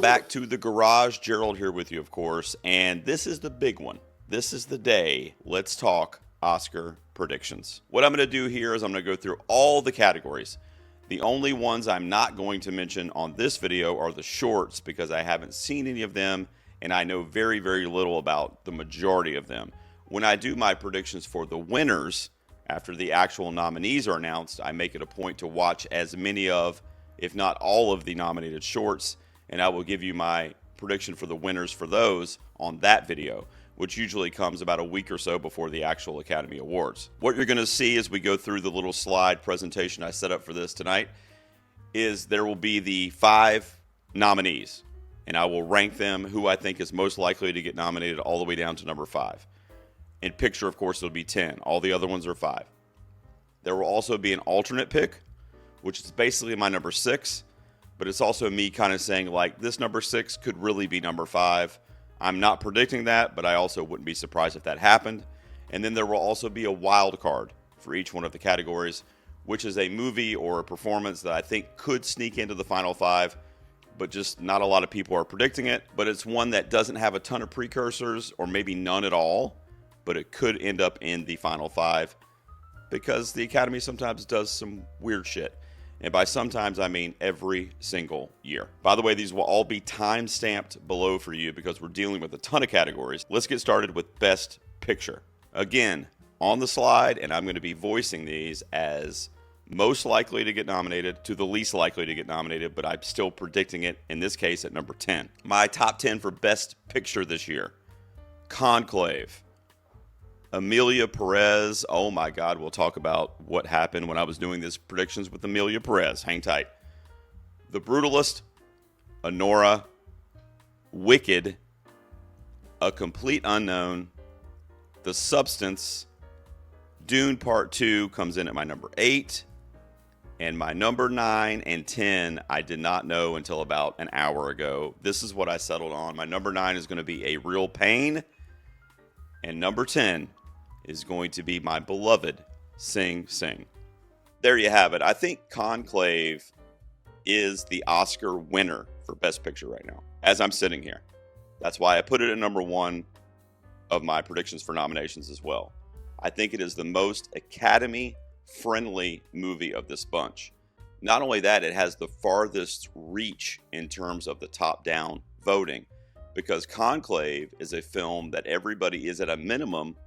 back to the garage. Gerald here with you, of course, and this is the big one. This is the day. Let's talk Oscar predictions. What I'm going to do here is I'm going to go through all the categories. The only ones I'm not going to mention on this video are the shorts because I haven't seen any of them and I know very, very little about the majority of them. When I do my predictions for the winners, after the actual nominees are announced, I make it a point to watch as many of, if not all of the nominated shorts, and I will give you my prediction for the winners for those on that video, which usually comes about a week or so before the actual Academy Awards. What you're going to see as we go through the little slide presentation I set up for this tonight is there will be the 5 nominees, and I will rank them who I think is most likely to get nominated all the way down to number 5. In picture, of course, it'll be 10. All the other ones are 5. There will also be an alternate pick, which is basically my number 6, but it's also me kind of saying, like, this number 6 could really be number 5. I'm not predicting that, but I also wouldn't be surprised if that happened. And then there will also be a wild card for each one of the categories, which is a movie or a performance that I think could sneak into the final 5, but just not a lot of people are predicting it. But it's one that doesn't have a ton of precursors, or maybe none at all, but it could end up in the final 5 because the Academy sometimes does some weird shit. And by sometimes, I mean every single year. By the way, these will all be time-stamped below for you because we're dealing with a ton of categories. Let's get started with Best Picture. Again, on the slide, and I'm going to be voicing these as most likely to get nominated to the least likely to get nominated, but I'm still predicting it, in this case, at number 10. My top 10 for Best Picture this year. Conclave. Emilia Perez. Oh my God, we'll talk about what happened when I was doing these predictions with Emilia Perez. Hang tight. The Brutalist. Anora. Wicked. A Complete Unknown. The Substance. Dune Part 2 comes in at my number 8. And my number 9 and 10, I did not know until about an hour ago. This is what I settled on. My number 9 is going to be A Real Pain. And number 10 is going to be my beloved Sing Sing. There you have it. I think Conclave is the Oscar winner for Best Picture right now, as I'm sitting here. That's why I put it at number 1 of my predictions for nominations as well. I think it is the most Academy-friendly movie of this bunch. Not only that, it has the farthest reach in terms of the top-down voting, because Conclave is a film that everybody is at a minimum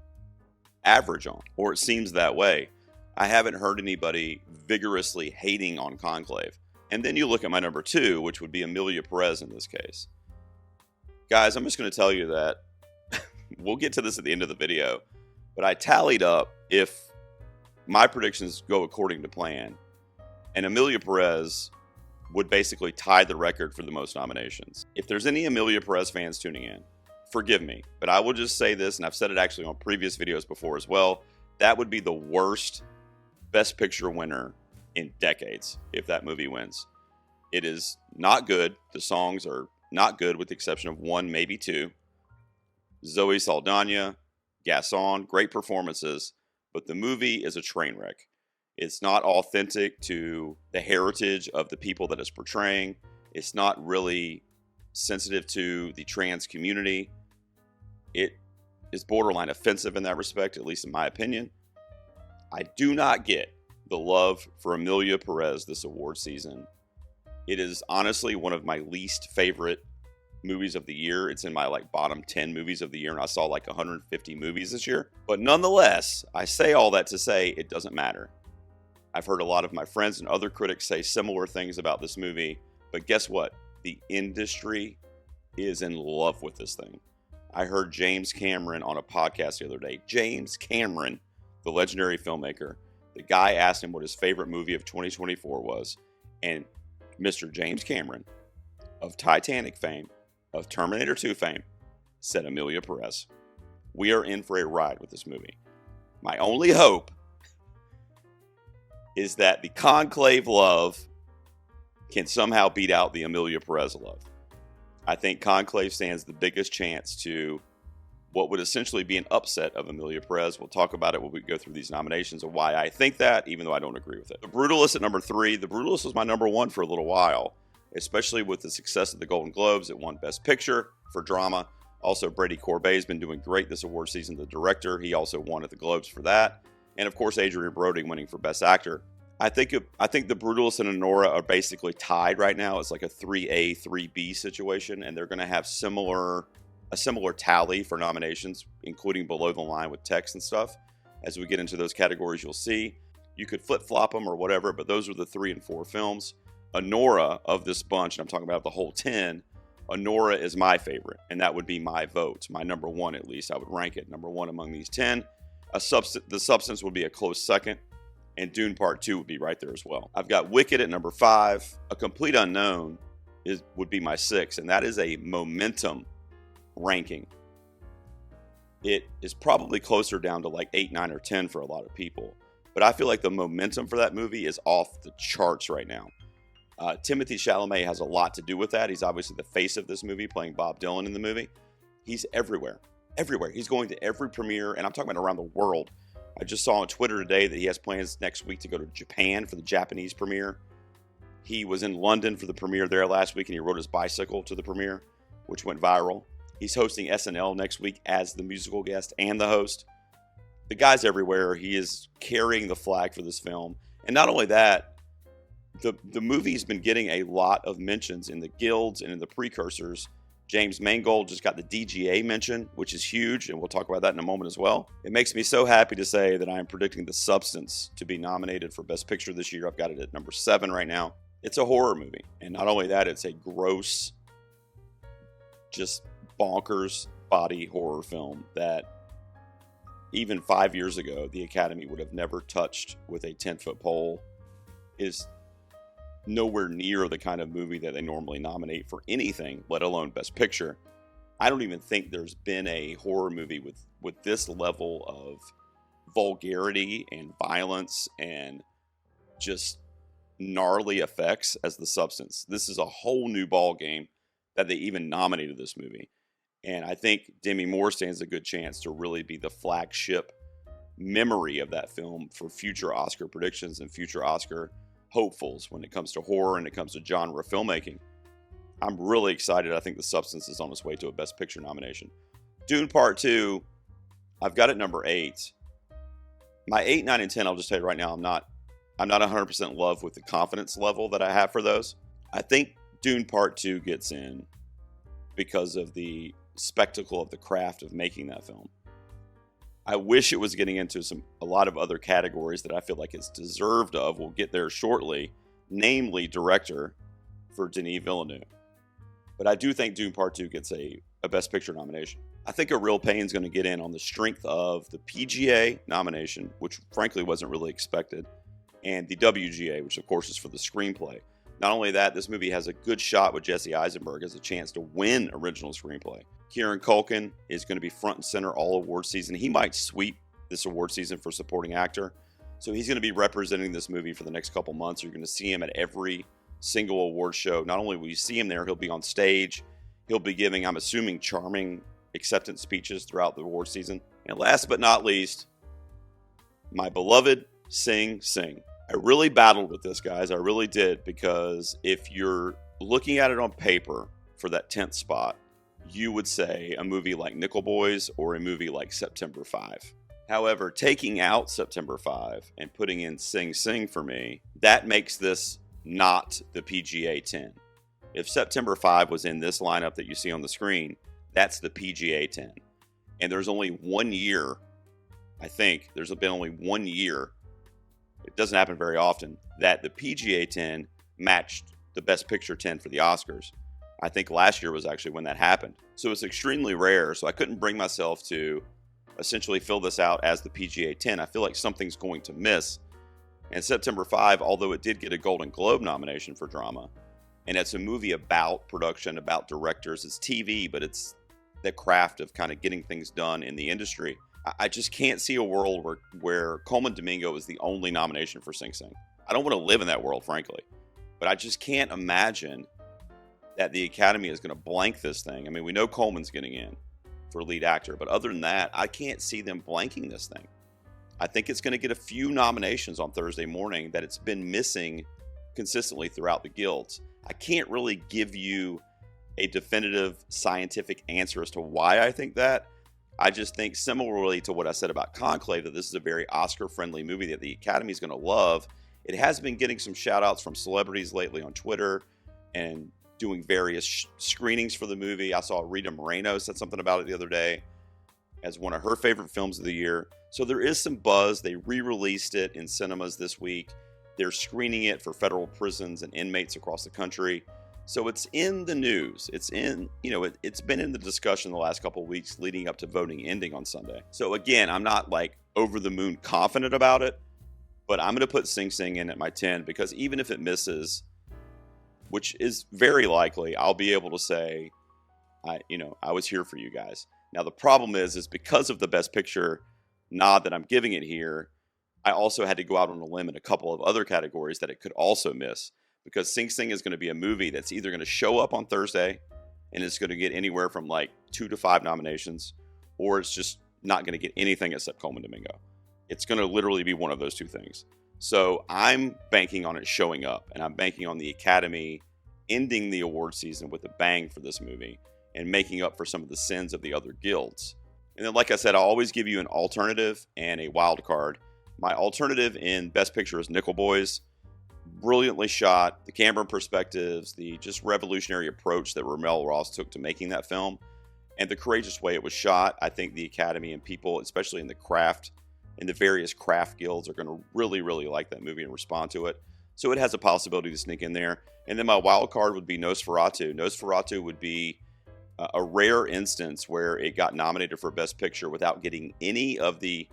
average on, or it seems that way. I haven't heard anybody vigorously hating on Conclave. And then you look at my number 2, which would be Emilia Perez in this case. Guys, I'm just going to tell you that we'll get to this at the end of the video, but I tallied up if my predictions go according to plan, and Emilia Perez would basically tie the record for the most nominations. If there's any Emilia Perez fans tuning in, forgive me, but I will just say this, and I've said it actually on previous videos before as well, that would be the worst Best Picture winner in decades if that movie wins. It is not good. The songs are not good with the exception of 1, maybe 2. Zoe Saldana, Gaston, great performances, but the movie is a train wreck. It's not authentic to the heritage of the people that it's portraying. It's not really sensitive to the trans community. It is borderline offensive in that respect, at least in my opinion. I do not get the love for Emilia Perez this award season. It is honestly one of my least favorite movies of the year. It's in my bottom 10 movies of the year, and I saw 150 movies this year. But nonetheless, I say all that to say it doesn't matter. I've heard a lot of my friends and other critics say similar things about this movie, but guess what? The industry is in love with this thing. I heard James Cameron on a podcast the other day. James Cameron, the legendary filmmaker, the guy asked him what his favorite movie of 2024 was, and Mr. James Cameron, of Titanic fame, of Terminator 2 fame, said Emilia Perez. We are in for a ride with this movie. My only hope is that the Conclave love can somehow beat out the Emilia Perez love. I think Conclave stands the biggest chance to what would essentially be an upset of Emilia Perez. We'll talk about it when we go through these nominations and why I think that, even though I don't agree with it. The Brutalist at number 3. The Brutalist was my number 1 for a little while. especially with the success of the Golden Globes. It won Best Picture for drama. Also, Brady Corbet's been doing great this award season, the director. He also won at the Globes for that. And of course, Adrian Brody winning for Best Actor. I think the Brutalist and Honora are basically tied right now. It's like a 3A, 3B situation, and they're going to have a similar tally for nominations, including below the line with text and stuff. As we get into those categories, you'll see. You could flip-flop them or whatever, but those are the 3 and 4 films. Honora of this bunch, and I'm talking about the whole 10, Honora is my favorite, and that would be my vote, my number 1 at least. I would rank it number 1 among these 10. The Substance would be a close second, and Dune Part 2 would be right there as well. I've got Wicked at number 5. A Complete Unknown would be my 6, and that is a momentum ranking. It is probably closer down to like 8, 9, or 10 for a lot of people, but I feel like the momentum for that movie is off the charts right now. Timothée Chalamet has a lot to do with that. He's obviously the face of this movie, playing Bob Dylan in the movie. He's everywhere. He's going to every premiere, and I'm talking about around the world. I just saw on Twitter today that he has plans next week to go to Japan for the Japanese premiere. He was in London for the premiere there last week, and he rode his bicycle to the premiere, which went viral. He's hosting SNL next week as the musical guest and the host. The guy's everywhere. He is carrying the flag for this film. And not only that, the movie's been getting a lot of mentions in the guilds and in the precursors. James Mangold just got the DGA mention, which is huge, and we'll talk about that in a moment as well. It makes me so happy to say that I am predicting The Substance to be nominated for Best Picture this year. I've got it at number 7 right now. It's a horror movie, and not only that, it's a gross, just bonkers body horror film that even 5 years ago, the Academy would have never touched with a 10-foot pole. Is nowhere near the kind of movie that they normally nominate for anything, let alone Best Picture. I don't even think there's been a horror movie with this level of vulgarity and violence and just gnarly effects as The Substance. This is a whole new ball game that they even nominated this movie. And I think Demi Moore stands a good chance to really be the flagship memory of that film for future Oscar predictions and future Oscar hopefuls when it comes to horror and it comes to genre filmmaking. I'm really excited. I think The Substance is on its way to a Best Picture nomination. Dune Part 2, I've got it number 8. My 8, 9, and 10, I'll just tell you right now, I'm not 100% in love with the confidence level that I have for those. I think Dune Part 2 gets in because of the spectacle of the craft of making that film. I wish it was getting into a lot of other categories that I feel like it's deserved of. We'll get there shortly, namely director for Denis Villeneuve. But I do think Dune Part 2 gets a Best Picture nomination. I think A Real Pain's going to get in on the strength of the PGA nomination, which frankly wasn't really expected, and the WGA, which of course is for the screenplay. Not only that, this movie has a good shot with Jesse Eisenberg as a chance to win original screenplay. Kieran Culkin is going to be front and center all award season. He might sweep this award season for supporting actor. So he's going to be representing this movie for the next couple months. You're going to see him at every single award show. Not only will you see him there, he'll be on stage. He'll be giving, I'm assuming, charming acceptance speeches throughout the award season. And last but not least, my beloved Sing Sing. I really battled with this, guys. I really did, because if you're looking at it on paper for that 10th spot, you would say a movie like Nickel Boys or a movie like September 5. However, taking out September 5 and putting in Sing Sing for me, that makes this not the PGA 10. If September 5 was in this lineup that you see on the screen, that's the PGA 10. And there's only 1 year, I think, there's been only 1 year, it doesn't happen very often, that the PGA 10 matched the Best Picture 10 for the Oscars. I think last year was actually when that happened. So it's extremely rare, so I couldn't bring myself to essentially fill this out as the PGA 10. I feel like something's going to miss. And September 5, although it did get a Golden Globe nomination for drama, and it's a movie about production, about directors, it's TV, but it's the craft of kind of getting things done in the industry. I just can't see a world where Coleman Domingo is the only nomination for Sing Sing. I don't want to live in that world, frankly. But I just can't imagine that the Academy is going to blank this thing. I mean, we know Coleman's getting in for lead actor, but other than that, I can't see them blanking this thing. I think it's going to get a few nominations on Thursday morning that it's been missing consistently throughout the guilds. I can't really give you a definitive scientific answer as to why I think that. I just think, similarly to what I said about Conclave, that this is a very Oscar-friendly movie that the Academy is going to love. It has been getting some shout-outs from celebrities lately on Twitter and doing various screenings for the movie. I saw Rita Moreno said something about it the other day as one of her favorite films of the year. So there is some buzz. They re-released it in cinemas this week. They're screening it for federal prisons and inmates across the country. So it's in the news. It's in, it's been in the discussion the last couple of weeks leading up to voting ending on Sunday. So again, I'm not like over the moon confident about it, but I'm going to put Sing Sing in at my 10 because even if it misses, which is very likely, I'll be able to say, I was here for you guys. Now the problem is because of the Best Picture nod that I'm giving it here, I also had to go out on a limb in a couple of other categories that it could also miss, because Sing Sing is going to be a movie that's either going to show up on Thursday and it's going to get anywhere from like 2 to 5 nominations, or it's just not going to get anything except Coleman Domingo. It's going to literally be one of those two things. So I'm banking on it showing up, and I'm banking on the Academy ending the award season with a bang for this movie and making up for some of the sins of the other guilds. And then, like I said, I'll always give you an alternative and a wild card. My alternative in Best Picture is Nickel Boys. Brilliantly shot, the camera perspectives, the just revolutionary approach that Ramel Ross took to making that film, and the courageous way it was shot. I think the Academy and people, especially in the various craft guilds, are going to really, really like that movie and respond to it. So it has a possibility to sneak in there. And then my wild card would be Nosferatu. Nosferatu would be a rare instance where it got nominated for Best Picture without getting any of the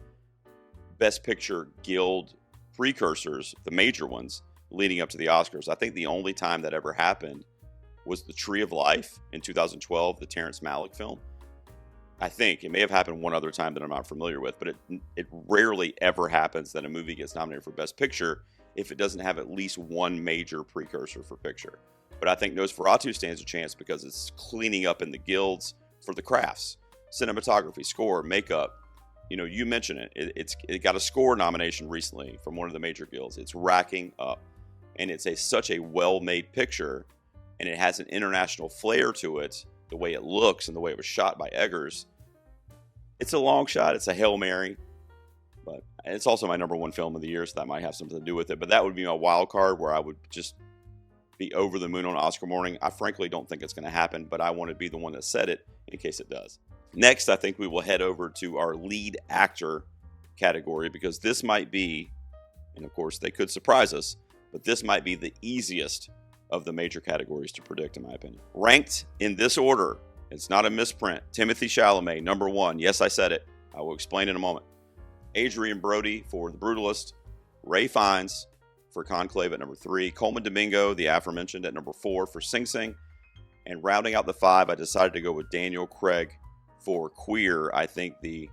Best Picture Guild precursors, the major ones, leading up to the Oscars. I think the only time that ever happened was The Tree of Life in 2012, the Terrence Malick film. I think it may have happened one other time that I'm not familiar with, but it rarely ever happens that a movie gets nominated for Best Picture if it doesn't have at least one major precursor for picture. But I think Nosferatu stands a chance because it's cleaning up in the guilds for the crafts, cinematography, score, makeup. You mentioned it. It got a score nomination recently from one of the major guilds. It's racking up, and it's such a well-made picture, and it has an international flair to it, the way it looks and the way it was shot by Eggers. It's a long shot. It's a Hail Mary, but it's also my number one film of the year, so that might have something to do with it. But that would be my wild card, where I would just be over the moon on Oscar morning. I frankly don't think it's going to happen, but I want to be the one that said it in case it does. Next, I think we will head over to our lead actor category, because this might be, and of course they could surprise us, but this might be the easiest of the major categories to predict, in my opinion. Ranked in this order, it's not a misprint. Timothée Chalamet, number 1. Yes, I said it. I will explain in a moment. Adrien Brody for The Brutalist. Ray Fiennes for Conclave at number 3. Coleman Domingo, the aforementioned, at number 4 for Sing Sing. And rounding out the 5, I decided to go with Daniel Craig for Queer. I think the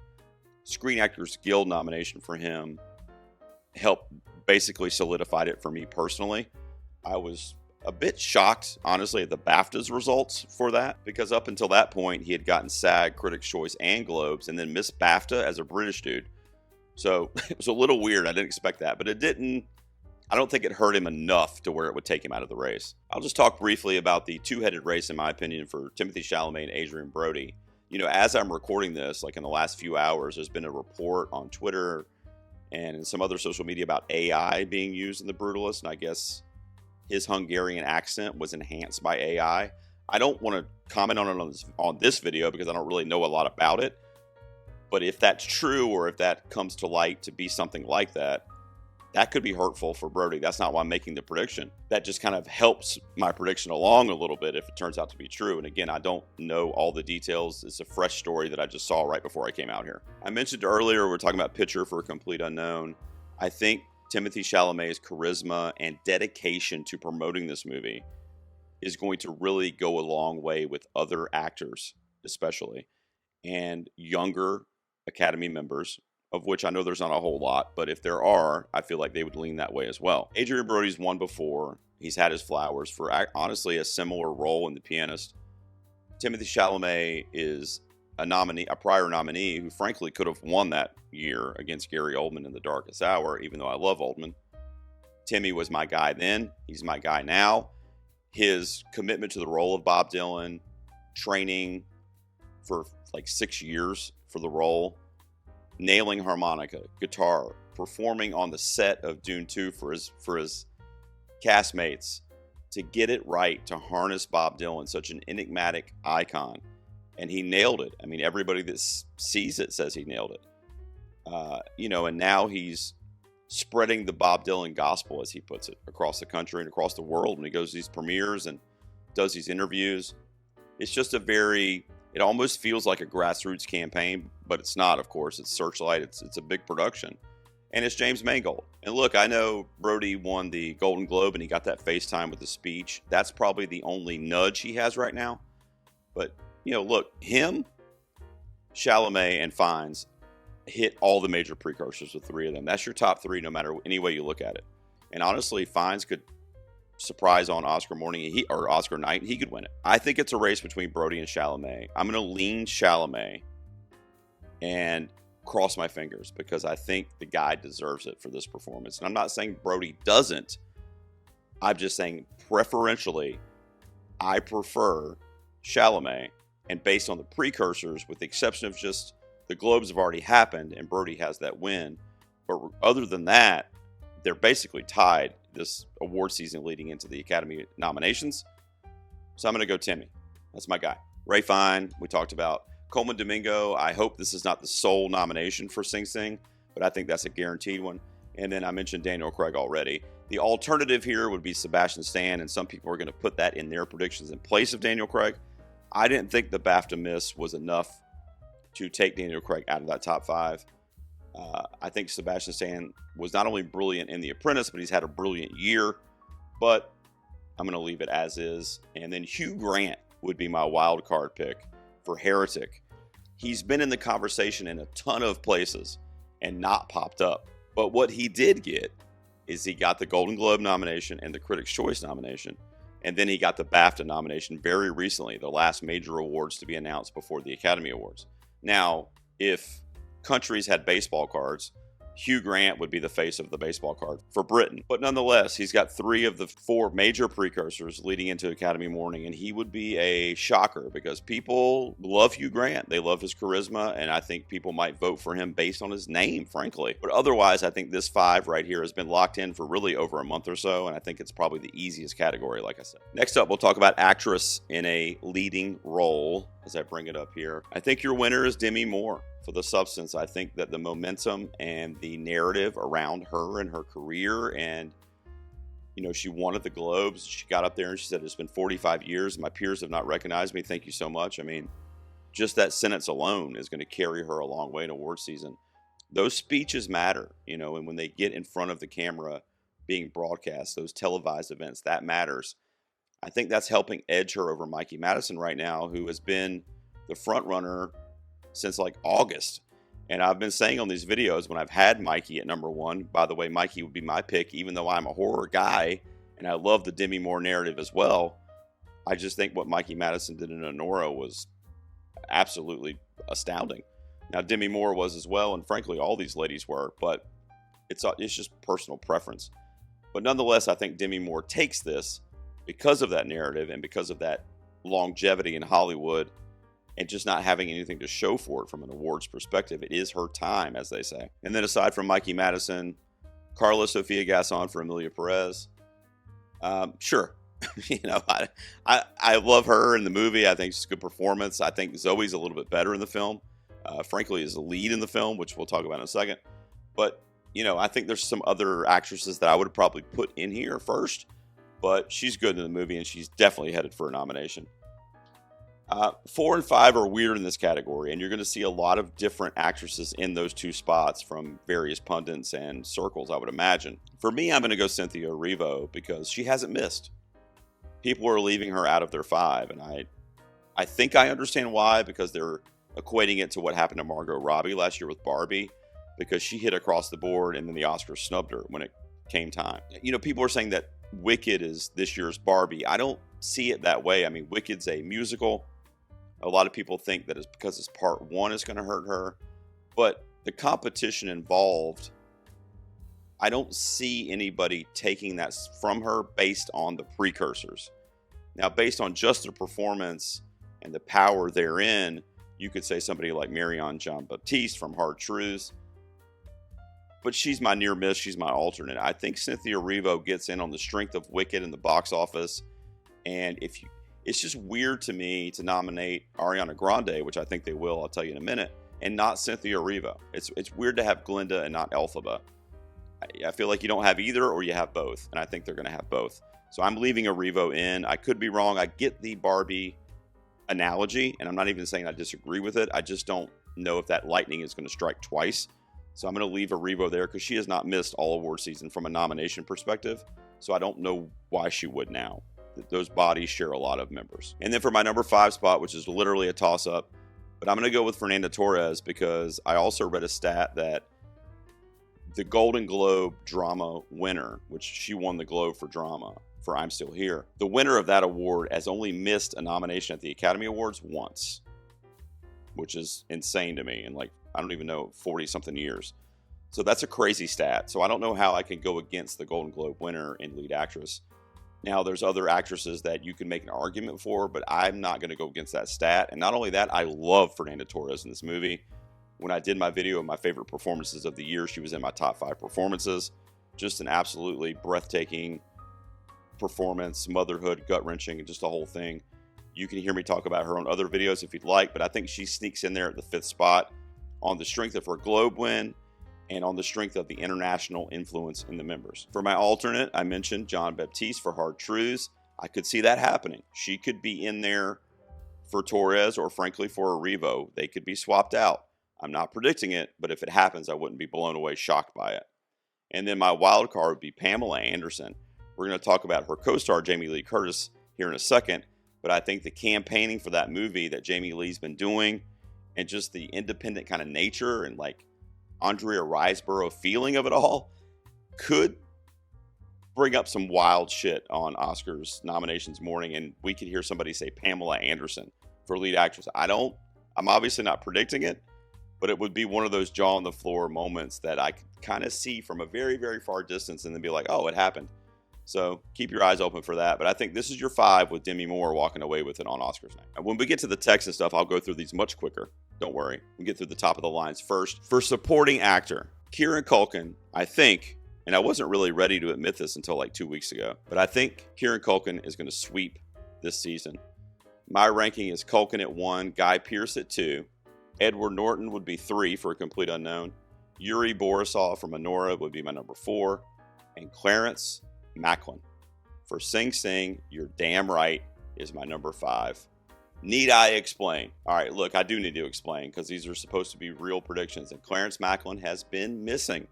Screen Actors Guild nomination for him helped basically solidified it for me personally. I was a bit shocked, honestly, at the BAFTA's results for that, because up until that point, he had gotten SAG, Critics' Choice, and Globes, and then missed BAFTA as a British dude. So it was a little weird. I didn't expect that, but I don't think it hurt him enough to where it would take him out of the race. I'll just talk briefly about the two-headed race, in my opinion, for Timothée Chalamet and Adrien Brody. As I'm recording this, like in the last few hours, there's been a report on Twitter and in some other social media about AI being used in The Brutalist, and I guess his Hungarian accent was enhanced by AI. I don't want to comment on it on this video because I don't really know a lot about it. But if that's true, or if that comes to light to be something like that, that could be hurtful for Brody. That's not why I'm making the prediction. That just kind of helps my prediction along a little bit if it turns out to be true. And again, I don't know all the details. It's a fresh story that I just saw right before I came out here. I mentioned earlier, we're talking about Pitcher for a Complete Unknown. I think Timothée Chalamet's charisma and dedication to promoting this movie is going to really go a long way with other actors, especially, and younger Academy members, of which I know there's not a whole lot, but if there are, I feel like they would lean that way as well. Adrien Brody's won before. He's had his flowers for, honestly, a similar role in The Pianist. Timothée Chalamet is a prior nominee who frankly could have won that year against Gary Oldman in The Darkest Hour, even though I love Oldman. Timmy was my guy then. He's my guy now. His commitment to the role of Bob Dylan, training for like 6 years for the role, nailing harmonica, guitar, performing on the set of Dune 2 for his castmates to get it right, to harness Bob Dylan, such an enigmatic icon. And he nailed it. I mean, everybody that sees it says he nailed it. And now he's spreading the Bob Dylan gospel, as he puts it, across the country and across the world when he goes to these premieres and does these interviews. It's just it almost feels like a grassroots campaign, but it's not, of course. It's Searchlight. It's a big production. And it's James Mangold. And look, I know Brody won the Golden Globe and he got that FaceTime with the speech. That's probably the only nudge he has right now. But, look, him, Chalamet, and Fiennes hit all the major precursors with 3 of them. That's your top 3 no matter any way you look at it. And honestly, Fiennes could surprise on Oscar morning or Oscar night, and he could win it. I think it's a race between Brody and Chalamet. I'm going to lean Chalamet and cross my fingers because I think the guy deserves it for this performance. And I'm not saying Brody doesn't. I'm just saying preferentially, I prefer Chalamet. And based on the precursors, with the exception of just the Globes have already happened and Brody has that win. But other than that, they're basically tied this award season leading into the Academy nominations. So I'm going to go Timmy. That's my guy. Ray Fiennes, we talked about. Coleman Domingo, I hope this is not the sole nomination for Sing Sing, but I think that's a guaranteed one. And then I mentioned Daniel Craig already. The alternative here would be Sebastian Stan, and some people are going to put that in their predictions in place of Daniel Craig. I didn't think the BAFTA miss was enough to take Daniel Craig out of that top 5. I think Sebastian Stan was not only brilliant in The Apprentice, but he's had a brilliant year. But I'm going to leave it as is. And then Hugh Grant would be my wild card pick for Heretic. He's been in the conversation in a ton of places and not popped up. But what he did get is he got the Golden Globe nomination and the Critics' Choice nomination. And then he got the BAFTA nomination very recently, the last major awards to be announced before the Academy Awards. Now, if countries had baseball cards, Hugh Grant would be the face of the baseball card for Britain. But nonetheless, he's got 3 of the 4 major precursors leading into Academy morning, and he would be a shocker because people love Hugh Grant. They love his charisma, and I think people might vote for him based on his name, frankly. But otherwise, I think this 5 right here has been locked in for really over a month or so, and I think it's probably the easiest category, like I said. Next up, we'll talk about actress in a leading role as I bring it up here. I think your winner is Demi Moore. For The Substance, I think that the momentum and the narrative around her and her career, and she won at the Globes. She got up there and she said, "It's been 45 years. My peers have not recognized me. Thank you so much." I mean, just that sentence alone is going to carry her a long way in award season. Those speeches matter, and when they get in front of the camera being broadcast, those televised events, that matters. I think that's helping edge her over Mikey Madison right now, who has been the front runner since like August. And I've been saying on these videos when I've had Mikey at number 1, by the way, Mikey would be my pick, even though I'm a horror guy and I love the Demi Moore narrative as well. I just think what Mikey Madison did in Honora was absolutely astounding. Now, Demi Moore was as well, and frankly, all these ladies were, but it's just personal preference. But nonetheless, I think Demi Moore takes this because of that narrative and because of that longevity in Hollywood and just not having anything to show for it from an awards perspective. It is her time, as they say. And then aside from Mikey Madison, Carla Sofia Gasson for Emilia Perez. Sure. I love her in the movie. I think it's a good performance. I think Zoe's a little bit better in the film. Frankly, is the lead in the film, which we'll talk about in a second. But, I think there's some other actresses that I would probably put in here first. But she's good in the movie, and she's definitely headed for a nomination. 4 and 5 are weird in this category, and you're going to see a lot of different actresses in those 2 spots from various pundits and circles, I would imagine. For me, I'm going to go Cynthia Erivo because she hasn't missed. People are leaving her out of their 5, and I think I understand why, because they're equating it to what happened to Margot Robbie last year with Barbie, because she hit across the board and then the Oscars snubbed her when it came time. People are saying that Wicked is this year's Barbie. I don't see it that way. I mean, Wicked's a musical. A lot of people think that it's because it's part 1 is going to hurt her. But the competition involved, I don't see anybody taking that from her based on the precursors. Now, based on just the performance and the power therein, you could say somebody like Marianne Jean-Baptiste from Hard Truths. But she's my near miss. She's my alternate. I think Cynthia Erivo gets in on the strength of Wicked in the box office. And it's just weird to me to nominate Ariana Grande, which I think they will, I'll tell you in a minute, and not Cynthia Erivo. It's weird to have Glinda and not Elphaba. I feel like you don't have either or you have both. And I think they're going to have both. So I'm leaving Erivo in. I could be wrong. I get the Barbie analogy, and I'm not even saying I disagree with it. I just don't know if that lightning is going to strike twice. So I'm going to leave Erivo there because she has not missed all award season from a nomination perspective. So I don't know why she would now. Those bodies share a lot of members. And then for my number 5 spot, which is literally a toss-up, but I'm going to go with Fernanda Torres because I also read a stat that the Golden Globe drama winner, which she won the Globe for drama for I'm Still Here, the winner of that award has only missed a nomination at the Academy Awards once, which is insane to me. And like, I don't even know, 40 something years. So that's a crazy stat. So I don't know how I can go against the Golden Globe winner and lead actress. Now there's other actresses that you can make an argument for, but I'm not going to go against that stat. And not only that, I love Fernanda Torres in this movie. When I did my video of my favorite performances of the year, she was in my top 5 performances. Just an absolutely breathtaking performance, motherhood, gut-wrenching, and just the whole thing. You can hear me talk about her on other videos if you'd like, but I think she sneaks in there at the 5th spot on the strength of her Globe win and on the strength of the international influence in the members. For my alternate, I mentioned Jean-Baptiste for Hard Truths. I could see that happening. She could be in there for Torres or frankly for Erivo. They could be swapped out. I'm not predicting it, but if it happens, I wouldn't be blown away, shocked by it. And then my wild card would be Pamela Anderson. We're going to talk about her co-star, Jamie Lee Curtis, here in a second. But I think the campaigning for that movie that Jamie Lee's been doing and just the independent kind of nature and like Andrea Riseborough feeling of it all could bring up some wild shit on Oscars nominations morning. And we could hear somebody say Pamela Anderson for lead actress. I'm obviously not predicting it, but it would be one of those jaw on the floor moments that I could kind of see from a very, very far distance and then be like, oh, it happened. So keep your eyes open for that. But I think this is your 5 with Demi Moore walking away with it on Oscars night. And when we get to the text and stuff, I'll go through these much quicker. Don't worry. We'll get through the top of the lines first. For supporting actor, Kieran Culkin, I think, and I wasn't really ready to admit this until like 2 weeks ago, but I think Kieran Culkin is going to sweep this season. My ranking is Culkin at 1, Guy Pearce at 2, Edward Norton would be 3 for A Complete Unknown, Yuri Borisov from Anora would be my number 4, and Clarence Macklin for Sing Sing, You're Damn Right is my number 5. Need I explain? All right, look, I do need to explain because these are supposed to be real predictions, and Clarence Macklin has been missing.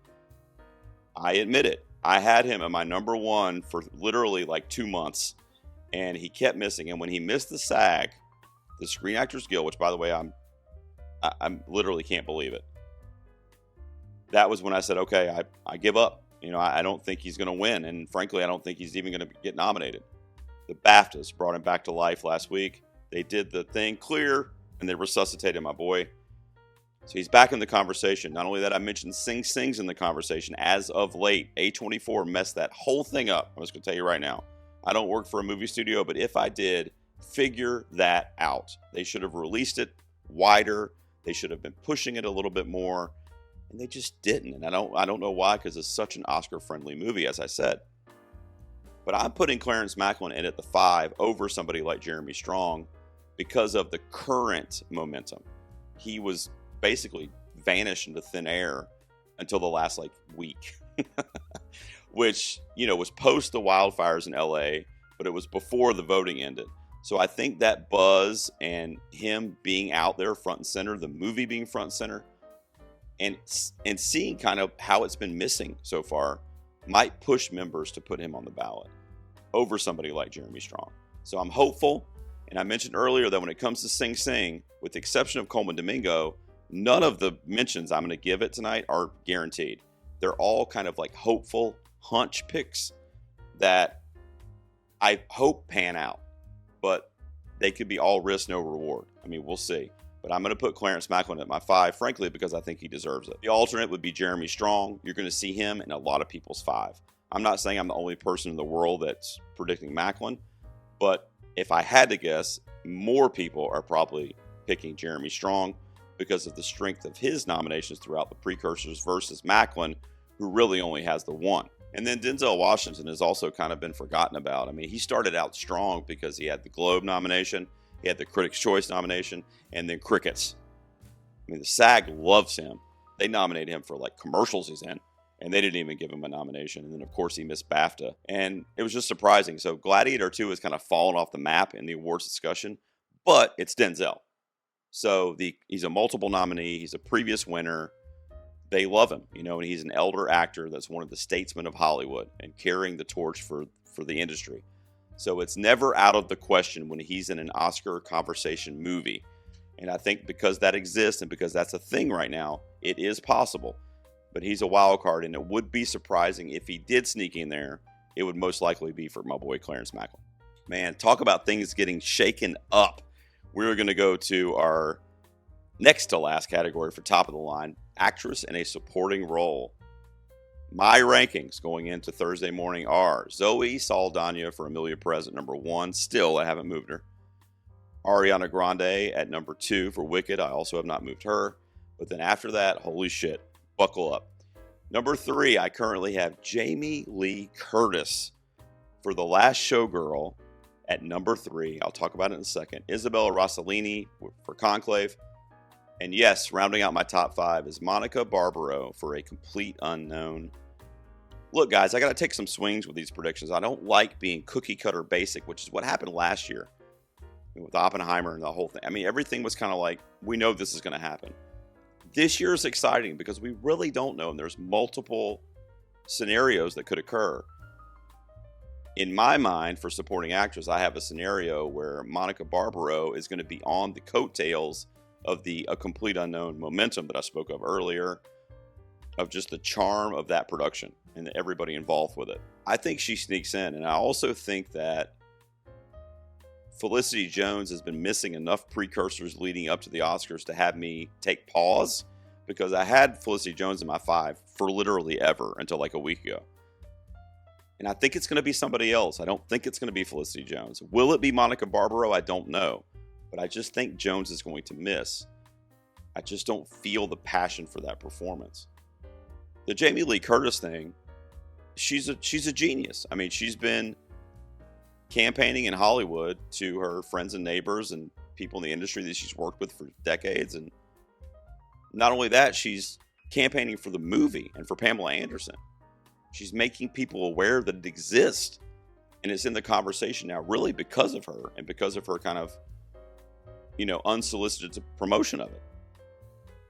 I admit it. I had him at my number 1 for literally like 2 months, and he kept missing. And when he missed the SAG, the Screen Actors Guild, which by the way, I literally can't believe it. That was when I said, okay, I give up. You know, I don't think he's going to win. And frankly, I don't think he's even going to get nominated. The BAFTAs brought him back to life last week. They did the thing clear, and they resuscitated my boy. So he's back in the conversation. Not only that, I mentioned Sing Sing's in the conversation as of late. A24 messed that whole thing up. I'm just going to tell you right now. I don't work for a movie studio, but if I did, figure that out. They should have released it wider. They should have been pushing it a little bit more. And they just didn't. And I don't know why, because it's such an Oscar-friendly movie, as I said. But I'm putting Clarence Macklin in at the 5 over somebody like Jeremy Strong because of the current momentum. He was basically vanished into thin air until the last week, which, was post the wildfires in LA, but it was before the voting ended. So I think that buzz and him being out there front and center, the movie being front and center, and seeing kind of how it's been missing so far might push members to put him on the ballot over somebody like Jeremy Strong. So I'm hopeful. And I mentioned earlier that when it comes to Sing Sing, with the exception of Coleman Domingo, none of the mentions I'm going to give it tonight are guaranteed. They're all kind of like hopeful hunch picks that I hope pan out, but they could be all risk, no reward. I mean, we'll see. But I'm going to put Clarence Macklin at my 5, frankly, because I think he deserves it. The alternate would be Jeremy Strong. You're going to see him in a lot of people's 5. I'm not saying I'm the only person in the world that's predicting Macklin, but if I had to guess, more people are probably picking Jeremy Strong because of the strength of his nominations throughout the precursors versus Macklin, who really only has the 1. And then Denzel Washington has also kind of been forgotten about. I mean, he started out strong because he had the Globe nomination, he had the Critics' Choice nomination, and then crickets. I mean, the SAG loves him. They nominated him for like commercials he's in, and they didn't even give him a nomination. And then, of course, he missed BAFTA. And it was just surprising. So Gladiator 2 has kind of fallen off the map in the awards discussion, but it's Denzel. So he's a multiple nominee. He's a previous winner. They love him, you know, and he's an elder actor that's one of the statesmen of Hollywood and carrying the torch for the industry. So it's never out of the question when he's in an Oscar conversation movie. And I think because that exists and because that's a thing right now, it is possible. But he's a wild card, and it would be surprising if he did sneak in there. It would most likely be for my boy Clarence Macklin. Man, talk about things getting shaken up. We're going to go to our next to last category for top of the line, actress in a supporting role. My rankings going into Thursday morning are Zoe Saldana for Emilia Perez at number 1. Still, I haven't moved her. Ariana Grande at number 2 for Wicked. I also have not moved her. But then after that, holy shit, buckle up. Number 3, I currently have Jamie Lee Curtis for The Last Showgirl at number 3. I'll talk about it in a second. Isabella Rossellini for Conclave. And yes, rounding out my top 5 is Monica Barbaro for A Complete Unknown. Look, guys, I got to take some swings with these predictions. I don't like being cookie cutter basic, which is what happened last year with Oppenheimer and the whole thing. I mean, everything was kind of like, we know this is going to happen. This year is exciting because we really don't know, and there's multiple scenarios that could occur. In my mind, for supporting actress, I have a scenario where Monica Barbaro is going to be on the coattails of the A Complete Unknown momentum that I spoke of earlier, of just the charm of that production and everybody involved with it. I think she sneaks in, and I also think that Felicity Jones has been missing enough precursors leading up to the Oscars to have me take pause, because I had Felicity Jones in my 5 for literally ever until like a week ago. And I think it's going to be somebody else. I don't think it's going to be Felicity Jones. Will it be Monica Barbaro? I don't know. But I just think Jones is going to miss. I just don't feel the passion for that performance. The Jamie Lee Curtis thing, she's a genius. I mean, she's been campaigning in Hollywood to her friends and neighbors and people in the industry that she's worked with for decades. And not only that, she's campaigning for the movie and for Pamela Anderson. She's making people aware that it exists. And it's in the conversation now, really because of her and because of her kind of, you know, unsolicited promotion of it.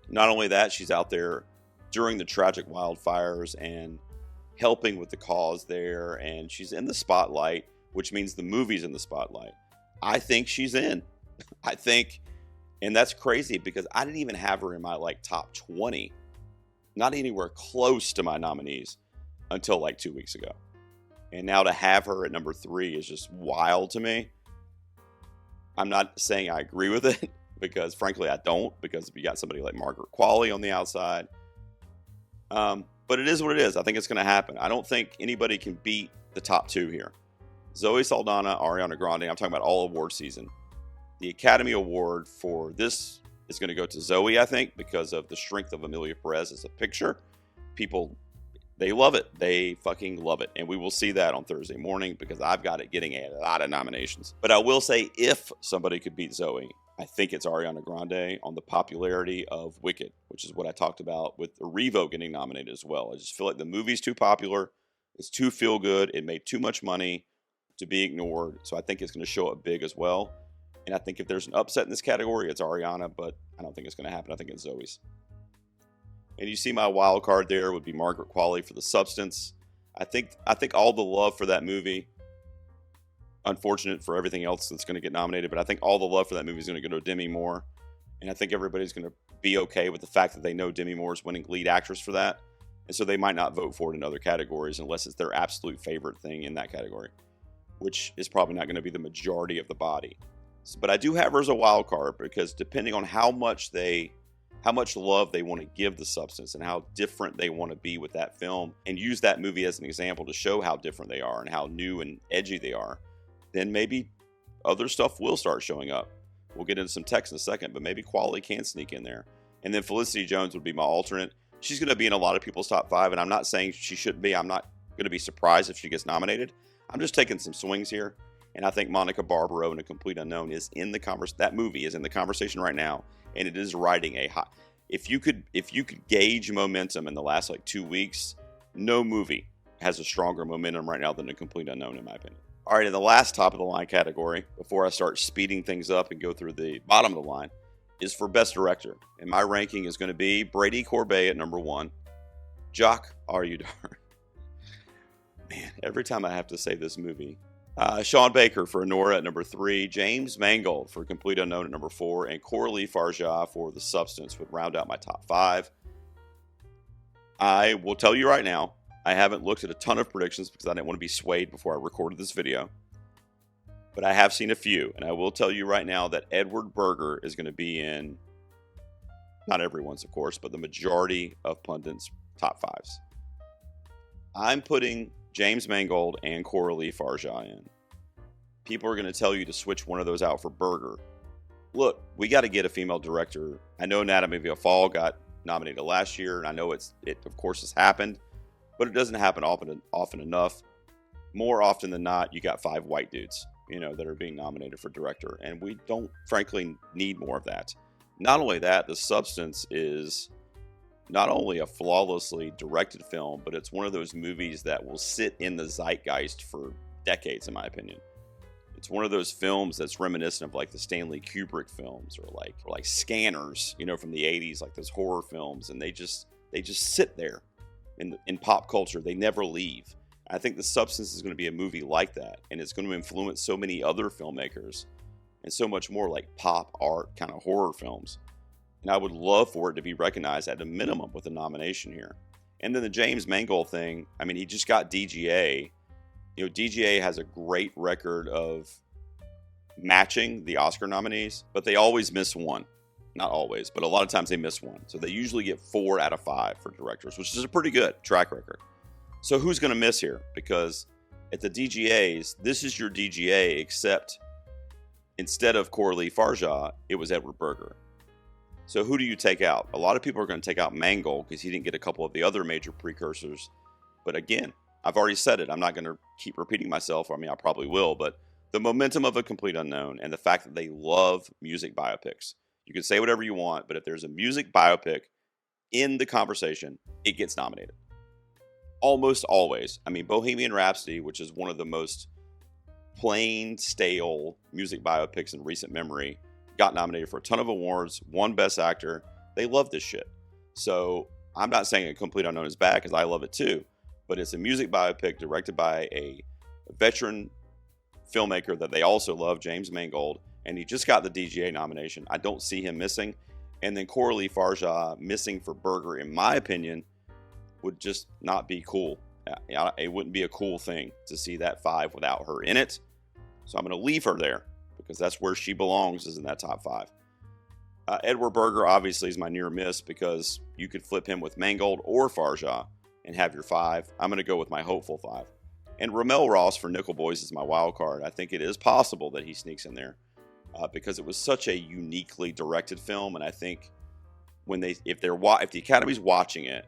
Not only that, she's out there during the tragic wildfires and helping with the cause there, and she's in the spotlight, which means the movie's in the spotlight. I think she's in. I think, and that's crazy because I didn't even have her in my like top 20, not anywhere close to my nominees until like 2 weeks ago. And now to have her at number 3 is just wild to me. I'm not saying I agree with it, because frankly I don't, because we got somebody like Margaret Qualley on the outside. But it is what it is. I think it's going to happen. I don't think anybody can beat the top 2 here. Zoe Saldana, Ariana Grande. I'm talking about all award season. The Academy Award for this is going to go to Zoe, I think, because of the strength of Emilia Perez as a picture. People, they love it. They fucking love it. And we will see that on Thursday morning, because I've got it getting a lot of nominations. But I will say, if somebody could beat Zoe, I think it's Ariana Grande on the popularity of Wicked, which is what I talked about with Revo getting nominated as well. I just feel like the movie's too popular. It's too feel good. It made too much money to be ignored. So I think it's going to show up big as well. And I think if there's an upset in this category, it's Ariana, but I don't think it's going to happen. I think it's Zoe's. And you see my wild card there would be Margaret Qualley for The Substance. I think all the love for that movie, unfortunate for everything else that's going to get nominated, but I think all the love for that movie is going to go to Demi Moore. And I think everybody's going to be okay with the fact that they know Demi Moore is winning lead actress for that. And so they might not vote for it in other categories unless it's their absolute favorite thing in that category, which is probably not going to be the majority of the body. But I do have her as a wild card because depending on how much love they want to give the substance and how different they want to be with that film, and use that movie as an example to show how different they are and how new and edgy they are, then maybe other stuff will start showing up. We'll get into some text in a second, but maybe quality can sneak in there. And then Felicity Jones would be my alternate. She's going to be in a lot of people's top 5, and I'm not saying she shouldn't be. I'm not going to be surprised if she gets nominated. I'm just taking some swings here. And I think Monica Barbaro in A Complete Unknown is in the conversation. That movie is in the conversation right now, and it is riding a high. If you could gauge momentum in the last 2 weeks, no movie has a stronger momentum right now than A Complete Unknown, in my opinion. All right, in the last top of the line category, before I start speeding things up and go through the bottom of the line, is for Best Director. And my ranking is going to be Brady Corbet at number 1. Jock, are you darn? Man, every time I have to say this movie. Sean Baker for Nora at number 3, James Mangold for Complete Unknown at number 4, and Coralie Farja for The Substance would round out my top 5. I will tell you right now, I haven't looked at a ton of predictions because I didn't want to be swayed before I recorded this video. But I have seen a few, and I will tell you right now that Edward Berger is going to be in, not everyone's of course, but the majority of pundits' top 5s. I'm putting James Mangold and Coralie Farja in. People are going to tell you to switch one of those out for Berger. Look, we got to get a female director. I know Anatomy of a Fall got nominated last year, and I know it of course has happened, but it doesn't happen often enough. More often than not, you got 5 white dudes, that are being nominated for director, and we don't, frankly, need more of that. Not only that, The Substance is not only a flawlessly directed film, but it's one of those movies that will sit in the zeitgeist for decades, in my opinion. It's one of those films that's reminiscent of the Stanley Kubrick films or like Scanners, from the 80s, like those horror films, and they just sit there in pop culture. They never leave. I think The Substance is going to be a movie like that, and it's going to influence so many other filmmakers and so much more like pop art kind of horror films. And I would love for it to be recognized at a minimum with a nomination here. And then the James Mangold thing, he just got DGA. DGA has a great record of matching the Oscar nominees, but they always miss one. Not always, but a lot of times they miss one. So they usually get 4 out of 5 for directors, which is a pretty good track record. So who's going to miss here? Because at the DGAs, this is your DGA, except instead of Coralie Farja, it was Edward Berger. So who do you take out? A lot of people are going to take out Mangold because he didn't get a couple of the other major precursors. But again, I've already said it. I'm not going to keep repeating myself. I probably will. But the momentum of A Complete Unknown and the fact that they love music biopics. You can say whatever you want, but if there's a music biopic in the conversation, it gets nominated. Almost always. Bohemian Rhapsody, which is one of the most plain, stale music biopics in recent memory, got nominated for a ton of awards, won Best Actor. They love this shit. So I'm not saying A Complete Unknown is bad because I love it too, but it's a music biopic directed by a veteran filmmaker that they also love, James Mangold, and he just got the DGA nomination. I don't see him missing. And then Coralie Farja missing for Berger, in my opinion, would just not be cool. It wouldn't be a cool thing to see that 5 without her in it. So I'm going to leave her there, because that's where she belongs, is in that top 5. Edward Berger obviously is my near miss because you could flip him with Mangold or Farja and have your 5. I'm going to go with my hopeful 5. And Ramel Ross for Nickel Boys is my wild card. I think it is possible that he sneaks in there because it was such a uniquely directed film, and I think if the Academy's watching it,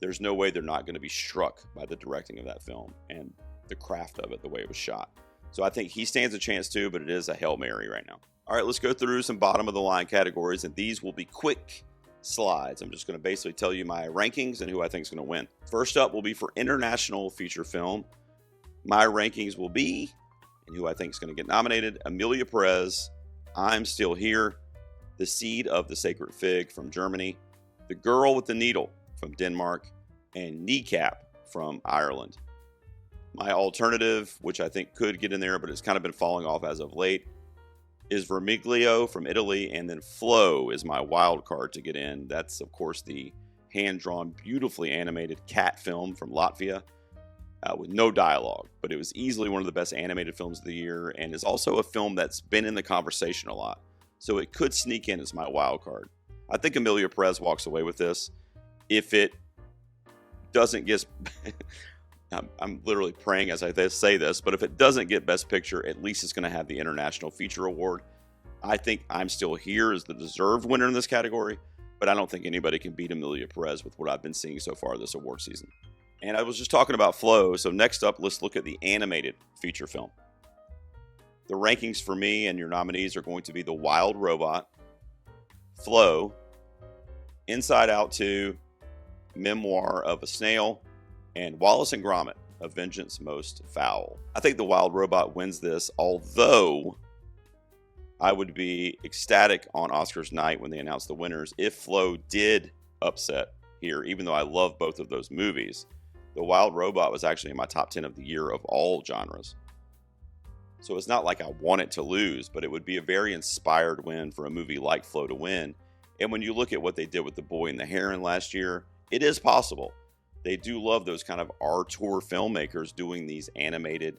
there's no way they're not going to be struck by the directing of that film and the craft of it, the way it was shot. So I think he stands a chance too, but it is a Hail Mary right now. All right, let's go through some bottom of the line categories, and these will be quick slides. I'm just going to basically tell you my rankings and who I think is going to win. First up will be for international feature film. My rankings will be, and who I think is going to get nominated, Emilia Perez, I'm Still Here, The Seed of the Sacred Fig from Germany, The Girl with the Needle from Denmark, and Kneecap from Ireland. My alternative, which I think could get in there, but it's kind of been falling off as of late, is Vermiglio from Italy, and then Flow is my wild card to get in. That's, of course, the hand-drawn, beautifully animated cat film from Latvia. with no dialogue. But it was easily one of the best animated films of the year, and is also a film that's been in the conversation a lot. So it could sneak in as my wild card. I think Emilia Perez walks away with this. If it doesn't get... I'm literally praying as I say this, but if it doesn't get Best Picture, at least it's going to have the International Feature Award. I think I'm Still Here is the deserved winner in this category, but I don't think anybody can beat Emilia Perez with what I've been seeing so far this award season. And I was just talking about flow, so next up, let's look at the animated feature film. The rankings for me and your nominees are going to be The Wild Robot, Flow, Inside Out 2, Memoir of a Snail, and Wallace and Gromit, A Vengeance Most Foul. I think The Wild Robot wins this, although I would be ecstatic on Oscars night when they announce the winners if Flow did upset here, even though I love both of those movies. The Wild Robot was actually in my top 10 of the year of all genres. So it's not like I want it to lose, but it would be a very inspired win for a movie like Flow to win. And when you look at what they did with The Boy and the Heron last year, it is possible. They do love those kind of auteur filmmakers doing these animated,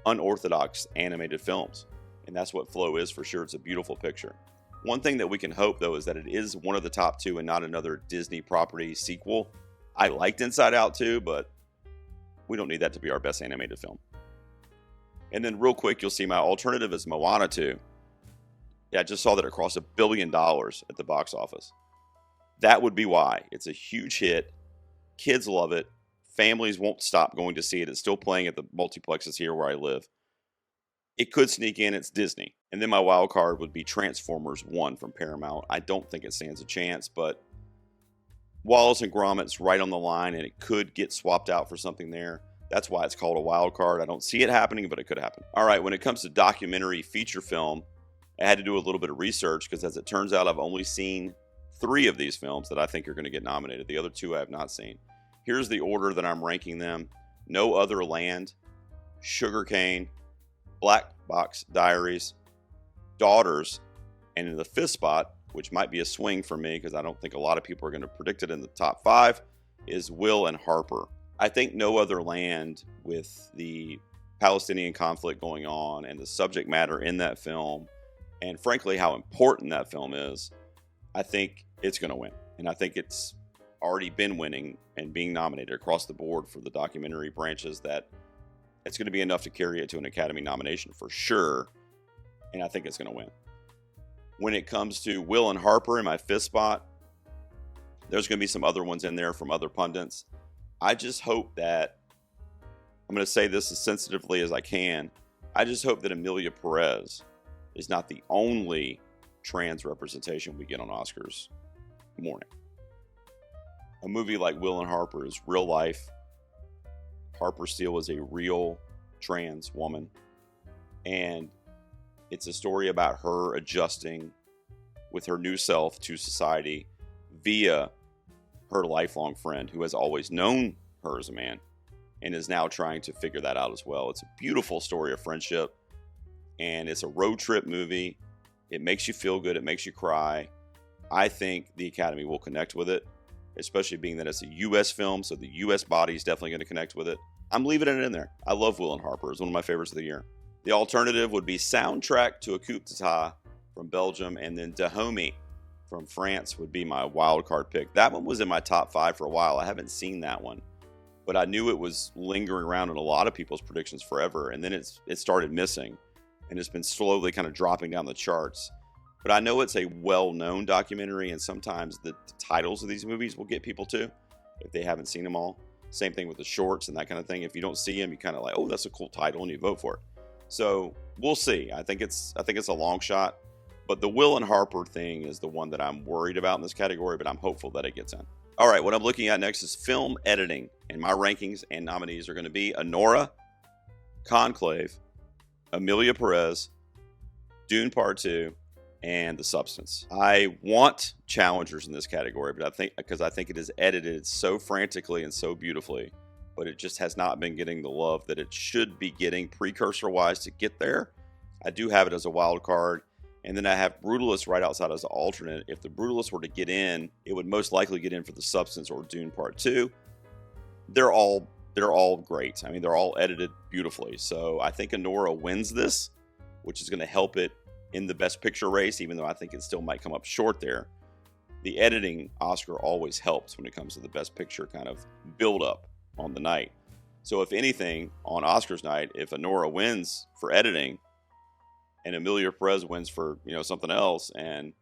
unorthodox animated films. And that's what Flow is for sure. It's a beautiful picture. One thing that we can hope, though, is that it is one of the top two and not another Disney property sequel. I liked Inside Out 2, but we don't need that to be our best animated film. And then real quick, you'll see my alternative is Moana 2. Yeah, I just saw that it crossed $1 billion at the box office. That would be why. It's a huge hit. Kids love it. Families won't stop going to see it. It's still playing at the multiplexes here where I live. It could sneak in. It's Disney. And then my wild card would be Transformers 1 from Paramount. I don't think it stands a chance, but Wallace and Gromit's right on the line, and it could get swapped out for something there. That's why it's called a wild card. I don't see it happening, but it could happen. All right, when it comes to documentary feature film, I had to do a little bit of research because as it turns out, I've only seen 3 of these films that I think are going to get nominated. The other 2 I have not seen. Here's the order that I'm ranking them. No Other Land, Sugarcane, Black Box Diaries, Daughters, and in the 5th spot, which might be a swing for me because I don't think a lot of people are going to predict it in the top 5, is Will and Harper. I think No Other Land, with the Palestinian conflict going on and the subject matter in that film, and frankly how important that film is, I think it's going to win. And I think it's already been winning and being nominated across the board for the documentary branches, that it's going to be enough to carry it to an Academy nomination for sure. And I think it's going to win. When it comes to Will and Harper in my 5th spot, there's going to be some other ones in there from other pundits. I just hope that, I'm going to say this as sensitively as I can, I just hope that Emilia Perez is not the only trans representation we get on Oscars morning. A movie like Will and Harper is real life. Harper Steele is a real trans woman. And it's a story about her adjusting with her new self to society via her lifelong friend who has always known her as a man and is now trying to figure that out as well. It's a beautiful story of friendship, and it's a road trip movie. It makes you feel good. It makes you cry. I think the Academy will connect with it, especially being that it's a U.S. film, so the U.S. body is definitely going to connect with it. I'm leaving it in there. I love Will and Harper. It's one of my favorites of the year. The alternative would be Soundtrack to a Coup d'etat from Belgium, and then Dahomey from France would be my wild card pick. That one was in my top 5 for a while. I haven't seen that one, but I knew it was lingering around in a lot of people's predictions forever, and then it started missing, and it's been slowly kind of dropping down the charts. But I know it's a well-known documentary, and sometimes the titles of these movies will get people too, if they haven't seen them all. Same thing with the shorts and that kind of thing. If you don't see them, you kind of like, oh, that's a cool title, and you vote for it. So we'll see. I think it's a long shot. But the Will and Harper thing is the one that I'm worried about in this category, but I'm hopeful that it gets in. All right, what I'm looking at next is film editing. And my rankings and nominees are going to be Anora, Conclave, Emilia Perez, Dune Part 2, and The Substance. I want challengers in this category, but I think it is edited so frantically and so beautifully, but it just has not been getting the love that it should be getting precursor-wise to get there. I do have it as a wild card. And then I have Brutalist right outside as an alternate. If the Brutalist were to get in, it would most likely get in for The Substance or Dune Part 2. They're all they're all great. I mean, they're all edited beautifully. So I think Anora wins this, which is going to help it in the Best Picture race, even though I think it still might come up short there. The editing Oscar always helps when it comes to the Best Picture kind of build up on the night. So if anything, on Oscars night, if Anora wins for editing and Emilia Perez wins for, something else, and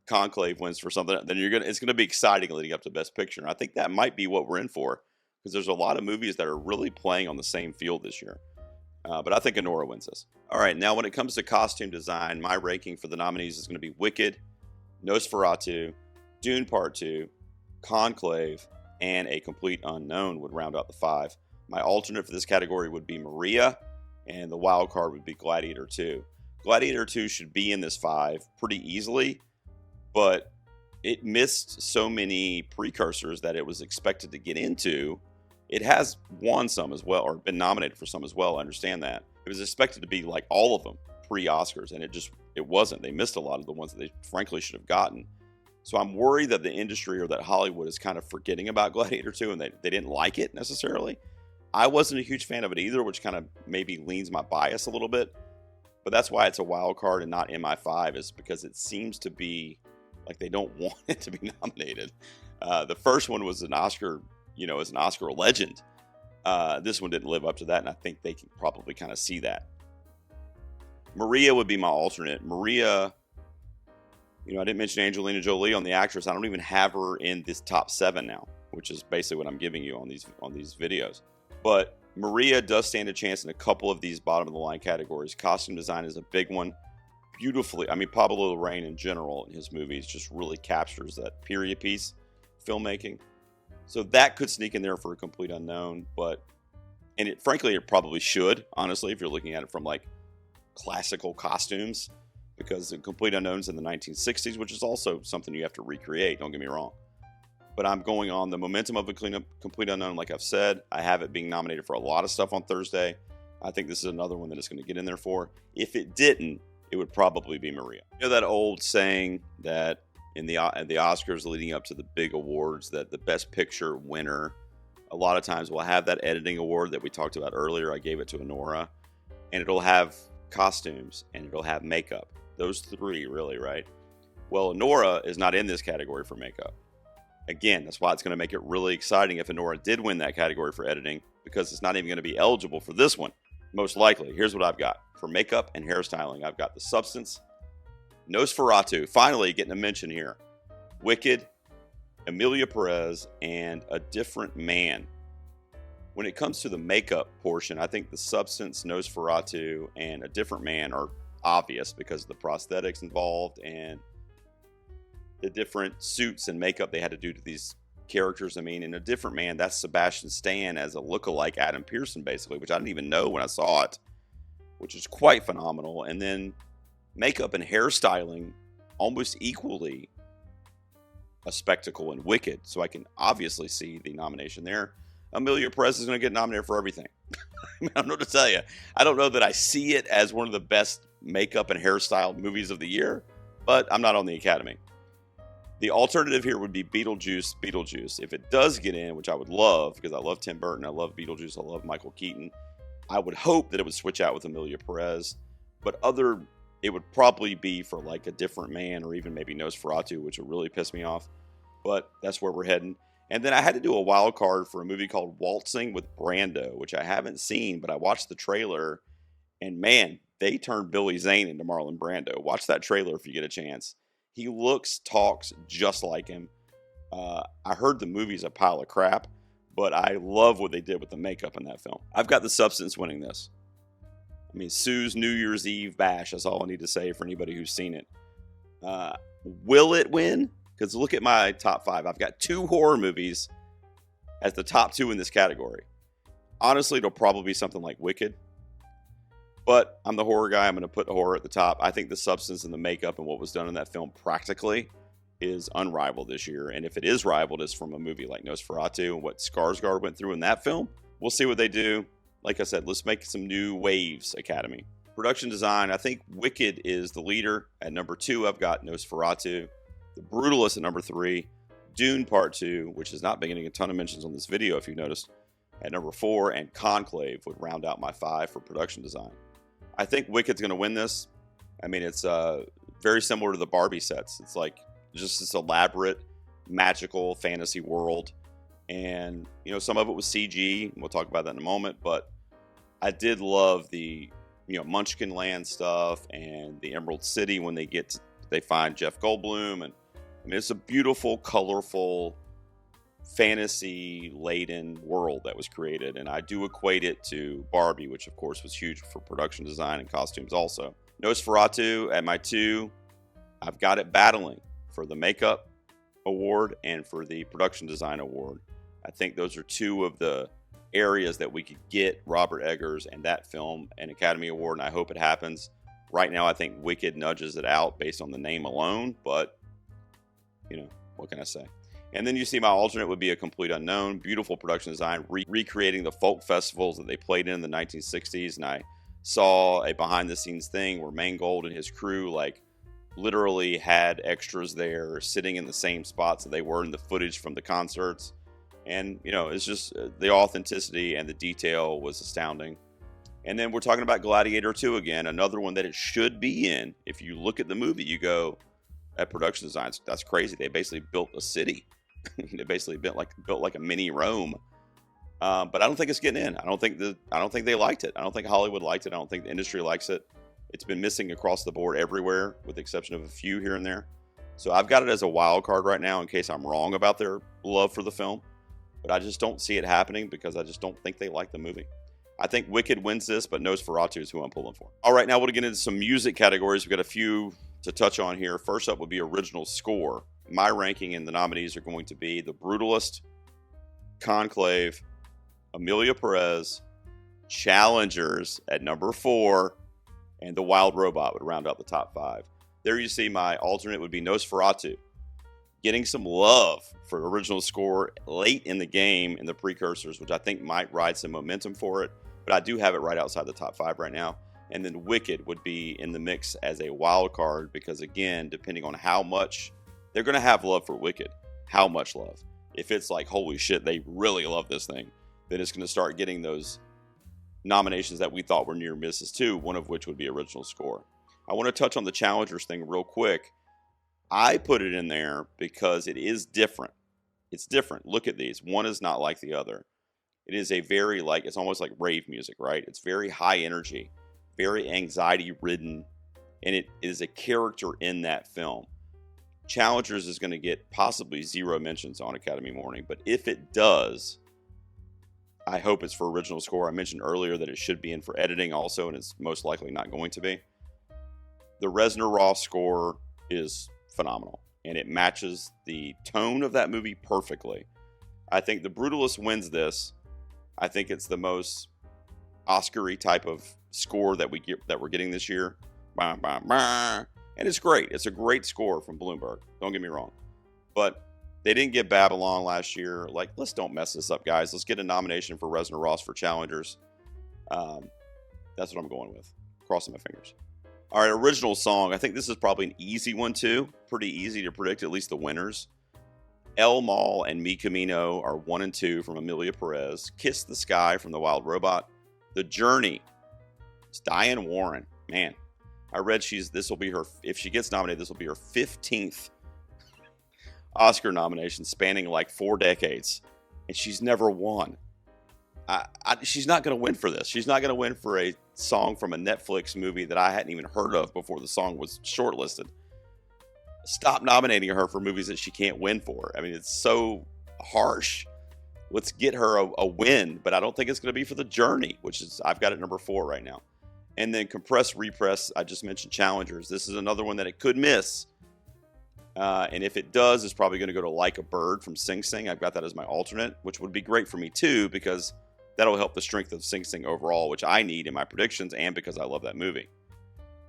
Conclave wins for something, then it's gonna be exciting leading up to Best Picture. And I think that might be what we're in for, because there's a lot of movies that are really playing on the same field this year. But I think Anora wins this. All right, now when it comes to costume design, my ranking for the nominees is going to be Wicked, Nosferatu, Dune Part 2, Conclave, and A Complete Unknown would round out the 5. My alternate for this category would be Maria, and the wild card would be Gladiator 2. Gladiator 2 should be in this 5 pretty easily, but it missed so many precursors that it was expected to get into. It has won some as well, or been nominated for some as well. I understand that. It was expected to be like all of them pre-Oscars, and it wasn't. They missed a lot of the ones that they frankly should have gotten. So I'm worried that the industry or that Hollywood is kind of forgetting about Gladiator 2, and they didn't like it necessarily. I wasn't a huge fan of it either, which kind of maybe leans my bias a little bit. But that's why it's a wild card and not in my 5, is because it seems to be like they don't want it to be nominated. The first one was an Oscar, as an Oscar legend. This one didn't live up to that, and I think they can probably kind of see that. Maria would be my alternate. Maria, I didn't mention Angelina Jolie on the actress. I don't even have her in this top 7 now, which is basically what I'm giving you on these videos. But Maria does stand a chance in a couple of these bottom of the line categories. Costume design is a big one. Beautifully, Pablo Larraín in general in his movies just really captures that period piece filmmaking. So that could sneak in there for A Complete Unknown, frankly, it probably should, honestly, if you're looking at it from like classical costumes, because A Complete Unknown's in the 1960s, which is also something you have to recreate, don't get me wrong. But I'm going on the momentum of A Complete Unknown, like I've said. I have it being nominated for a lot of stuff on Thursday. I think this is another one that it's going to get in there for. If it didn't, it would probably be Maria. That old saying that in the Oscars leading up to the big awards, that the Best Picture winner a lot of times will have that editing award that we talked about earlier. I gave it to Anora, and it'll have costumes and it'll have makeup. Those 3 really, right? Well, Anora is not in this category for makeup. Again, that's why it's going to make it really exciting if Anora did win that category for editing, because it's not even going to be eligible for this one. Most likely. Here's what I've got. For makeup and hairstyling, I've got The Substance, Nosferatu, finally getting a mention here, Wicked, Emilia Perez, and A Different Man. When it comes to the makeup portion, I think The Substance, Nosferatu, and A Different Man are obvious because of the prosthetics involved and the different suits and makeup they had to do to these characters. In A Different Man, that's Sebastian Stan as a lookalike Adam Pearson, basically, which I didn't even know when I saw it, which is quite phenomenal. And then makeup and hairstyling almost equally a spectacle in Wicked, so I can obviously see the nomination there. Emilia Perez is going to get nominated for everything. I don't know what to tell you. I don't know that I see it as one of the best makeup and hairstyle movies of the year, but I'm not on the Academy. The alternative here would be Beetlejuice. If it does get in, which I would love, because I love Tim Burton, I love Beetlejuice, I love Michael Keaton, I would hope that it would switch out with Emilia Perez, but it would probably be for like A Different Man or even maybe Nosferatu, which would really piss me off, but that's where we're heading. And then I had to do a wild card for a movie called Waltzing with Brando, which I haven't seen, but I watched the trailer, and man, they turned Billy Zane into Marlon Brando. Watch that trailer if you get a chance. He talks just like him. I heard the movie's a pile of crap, but I love what they did with the makeup in that film. I've got The Substance winning this. Sue's New Year's Eve bash, that's all I need to say for anybody who's seen it. Will it win? Because look at my top 5. I've got 2 horror movies as the top 2 in this category. Honestly, it'll probably be something like Wicked. But I'm the horror guy. I'm going to put horror at the top. I think the substance and the makeup and what was done in that film practically is unrivaled this year. And if it is rivaled, it's from a movie like Nosferatu and what Skarsgård went through in that film. We'll see what they do. Like I said, let's make some new waves, Academy. Production design, I think Wicked is the leader. At number 2, I've got Nosferatu. The Brutalist at number 3. Dune Part 2, which has not been getting a ton of mentions on this video, if you noticed. at number 4, and Conclave would round out my 5 for production design. I think Wicked's going to win this. I mean, it's very similar to the Barbie sets. It's like just this elaborate, magical fantasy world. And, you know, some of it was CG. We'll talk about that in a moment. But I did love the, you know, Munchkin Land stuff and the Emerald City when they find Jeff Goldblum. And I mean, it's a beautiful, colorful, fantasy-laden world that was created. And I do equate it to Barbie, which, of course, was huge for production design and costumes also. Nosferatu at my 2. I've got it battling for the makeup award and for the production design award. I think those are 2 of the areas that we could get Robert Eggers and that film an Academy Award, and I hope it happens. Right now, I think Wicked nudges it out based on the name alone, but, you know, what can I say? And then you see my alternate would be A Complete Unknown. Beautiful production design, recreating the folk festivals that they played in the 1960s, and I saw a behind-the-scenes thing where Mangold and his crew, like, literally had extras there sitting in the same spots that they were in the footage from the concerts. And, you know, it's just the authenticity and the detail was astounding. And then we're talking about Gladiator 2 again, another one that it should be in. If you look at the movie, you go, at production design, that's crazy. They basically built a city. They basically built like a mini Rome. But I don't think it's getting in. I don't think they liked it. I don't think Hollywood liked it. I don't think the industry likes it. It's been missing across the board everywhere, with the exception of a few here and there. So I've got it as a wild card right now in case I'm wrong about their love for the film. But I just don't see it happening because I just don't think they like the movie. I think Wicked wins this, but Nosferatu is who I'm pulling for. All right, now we'll get into some music categories. We've got a few to touch on here. First up would be original score. My ranking in the nominees are going to be The Brutalist, Conclave, Amelia Perez, Challengers at number 4, and The Wild Robot would round out the top 5. There you see my alternate would be Nosferatu, getting some love for original score late in the game in the precursors, which I think might ride some momentum for it, but I do have it right outside the top 5 right now. And then Wicked would be in the mix as a wild card because, again, depending on how much they're going to have love for Wicked, how much love. If it's like, holy shit, they really love this thing, then it's going to start getting those nominations that we thought were near misses too, one of which would be original score. I want to touch on the Challengers thing real quick. I put it in there because it is different. It's different. Look at these. One is not like the other. It is a very, like, it's almost like rave music, right? It's very high energy, very anxiety ridden, and it is a character in that film. Challengers is going to get possibly 0 mentions on Academy Morning, but if it does, I hope it's for original score. I mentioned earlier that it should be in for editing also, and it's most likely not going to be. The Reznor-Ross score is phenomenal, and it matches the tone of that movie perfectly. I think The Brutalist wins this. I think it's the most Oscar-y type of score that we're getting this year. Bah, bah, bah. And it's great. It's a great score from Bloomberg. Don't get me wrong. But they didn't get Babylon last year. Like, let's don't mess this up, guys. Let's get a nomination for Reznor-Ross for Challengers. That's what I'm going with. Crossing my fingers. All right, original song. I think this is probably an easy one, too. Pretty easy to predict, at least the winners. El Mal and Mi Camino are 1 and 2 from Amelia Perez. Kiss the Sky from The Wild Robot. The Journey. It's Diane Warren. Man, I read if she gets nominated, this will be her 15th Oscar nomination, spanning like 4 decades. And she's never won. She's not going to win for this. She's not going to win for a song from a Netflix movie that I hadn't even heard of before the song was shortlisted. Stop nominating her for movies that she can't win for. I mean, it's so harsh. Let's get her a win, but I don't think it's going to be for The Journey, which is, I've got it number 4 right now. And then Compress Repress, I just mentioned Challengers. This is another one that it could miss. And if it does, it's probably going to go to Like a Bird from Sing Sing. I've got that as my alternate, which would be great for me too, because that'll help the strength of Sing Sing overall, which I need in my predictions and because I love that movie.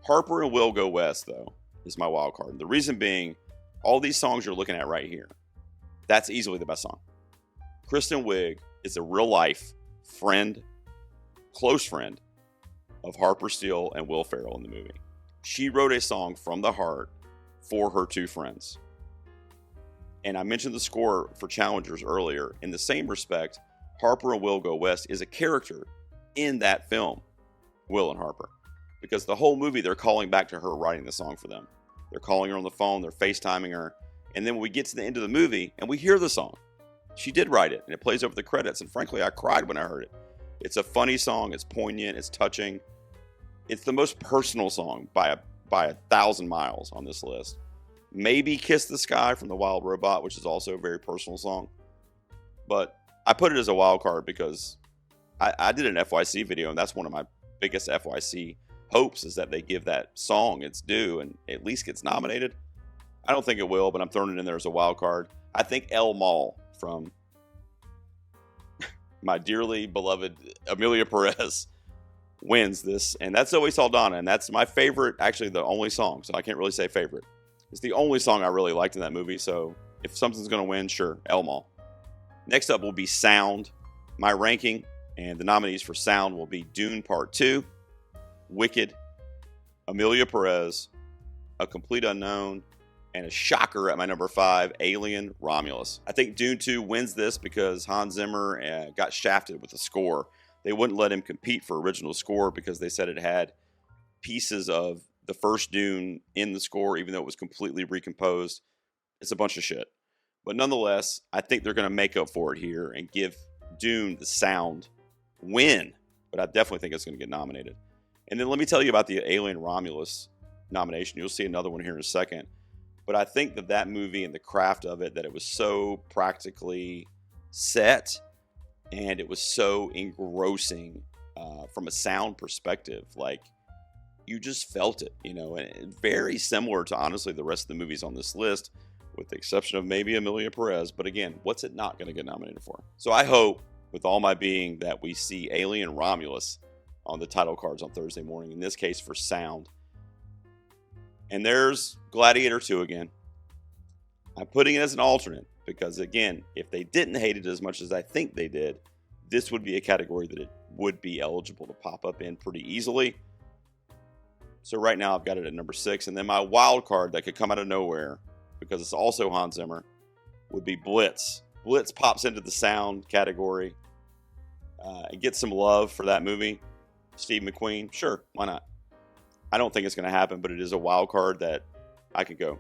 Harper and Will Go West, though, is my wild card. The reason being, all these songs you're looking at right here, that's easily the best song. Kristen Wiig is a real-life friend, close friend, of Harper Steele and Will Ferrell in the movie. She wrote a song from the heart for her 2 friends. And I mentioned the score for Challengers earlier. In the same respect, Harper and Will Go West is a character in that film, Will and Harper. Because the whole movie, they're calling back to her writing the song for them. They're calling her on the phone, they're FaceTiming her. And then when we get to the end of the movie and we hear the song, she did write it and it plays over the credits. And frankly, I cried when I heard it. It's a funny song, it's poignant, it's touching. It's the most personal song by a 1,000 miles on this list. Maybe Kiss the Sky from The Wild Robot, which is also a very personal song. But I put it as a wild card because I did an FYC video, and that's one of my biggest FYC hopes is that they give that song its due and at least gets nominated. I don't think it will, but I'm throwing it in there as a wild card. I think El Mal from my dearly beloved Amelia Perez wins this, and that's Zoe Saldana, and that's my favorite, actually the only song, so I can't really say favorite. It's the only song I really liked in that movie, so if something's going to win, sure, El Mal. Next up will be Sound. My ranking and the nominees for Sound will be Dune Part 2, Wicked, Amelia Perez, A Complete Unknown, and a shocker at my number 5, Alien Romulus. I think Dune 2 wins this because Hans Zimmer got shafted with the score. They wouldn't let him compete for original score because they said it had pieces of the first Dune in the score, even though it was completely recomposed. It's a bunch of shit. But nonetheless, I think they're going to make up for it here and give Dune the Sound win. But I definitely think it's going to get nominated. And then let me tell you about the Alien Romulus nomination. You'll see another one here in a second. But I think that movie and the craft of it, that it was so practically set and it was so engrossing from a sound perspective. Like, you just felt it, and very similar to, honestly, the rest of the movies on this list, with the exception of maybe Amelia Perez. But again, what's it not going to get nominated for? So I hope, with all my being, that we see Alien Romulus on the title cards on Thursday morning, in this case for sound. And there's Gladiator 2 again. I'm putting it as an alternate because, again, if they didn't hate it as much as I think they did, this would be a category that it would be eligible to pop up in pretty easily. So right now I've got it at number 6. And then my wild card that could come out of nowhere, because it's also Hans Zimmer, would be Blitz. Blitz pops into the sound category and gets some love for that movie. Steve McQueen, sure, why not? I don't think it's going to happen, but it is a wild card that I could go.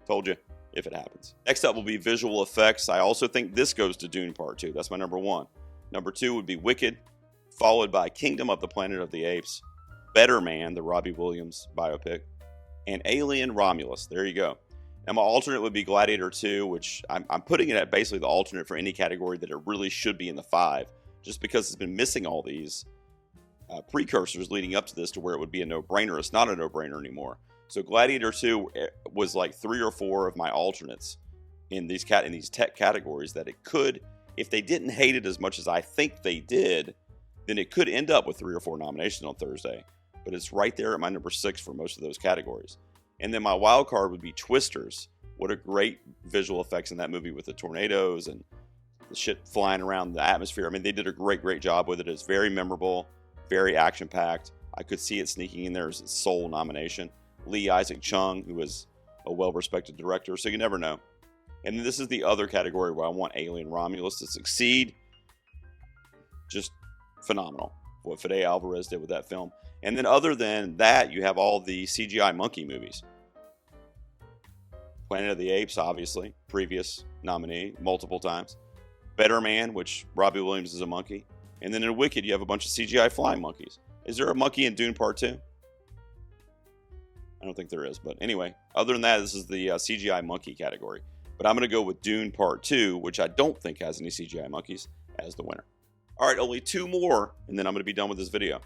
Told you, if it happens. Next up will be visual effects. I also think this goes to Dune Part 2. That's my number 1. Number 2 would be Wicked, followed by Kingdom of the Planet of the Apes, Better Man, the Robbie Williams biopic, and Alien Romulus. There you go. And my alternate would be Gladiator 2, which I'm putting it at basically the alternate for any category that it really should be in the 5, just because it's been missing all these precursors leading up to this to where it would be a no-brainer. It's not a no-brainer anymore. So Gladiator 2 was like 3 or 4 of my alternates in these tech categories that it could, if they didn't hate it as much as I think they did, then it could end up with 3 or 4 nominations on Thursday. But it's right there at my number 6 for most of those categories. And then my wild card would be Twisters. What a great visual effects in that movie with the tornadoes and the shit flying around the atmosphere. I mean, they did a great job with it. It's very memorable, very action-packed. I could see it sneaking in there as its sole nomination. Lee Isaac Chung, who is a well-respected director, so you never know. And then this is the other category where I want Alien Romulus to succeed. Just phenomenal what Fede Alvarez did with that film. And then other than that, you have all the CGI monkey movies. Planet of the Apes, obviously, previous nominee multiple times. Better Man, which Robbie Williams is a monkey. And then in Wicked, you have a bunch of CGI flying monkeys. Is there a monkey in Dune Part 2? I don't think there is. But anyway, other than that, this is the CGI monkey category. But I'm going to go with Dune Part 2, which I don't think has any CGI monkeys, as the winner. All right, only 2 more, and then I'm going to be done with this video.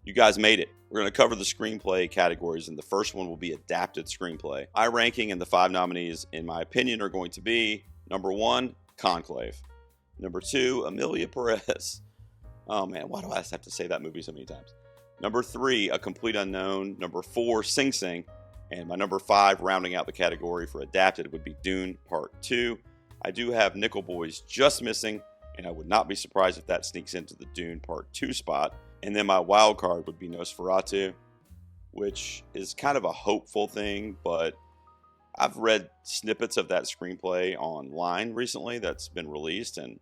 You guys made it. We're going to cover the screenplay categories, and the first one will be adapted screenplay. My ranking and the 5 nominees, in my opinion, are going to be number 1, Conclave. Number 2, Amelia Perez. Oh man, why do I have to say that movie so many times? Number 3, A Complete Unknown. Number 4, Sing Sing. And my number 5, rounding out the category for adapted, would be Dune Part 2. I do have Nickel Boys just missing, and I would not be surprised if that sneaks into the Dune Part 2 spot. And then my wild card would be Nosferatu, which is kind of a hopeful thing, but I've read snippets of that screenplay online recently that's been released, and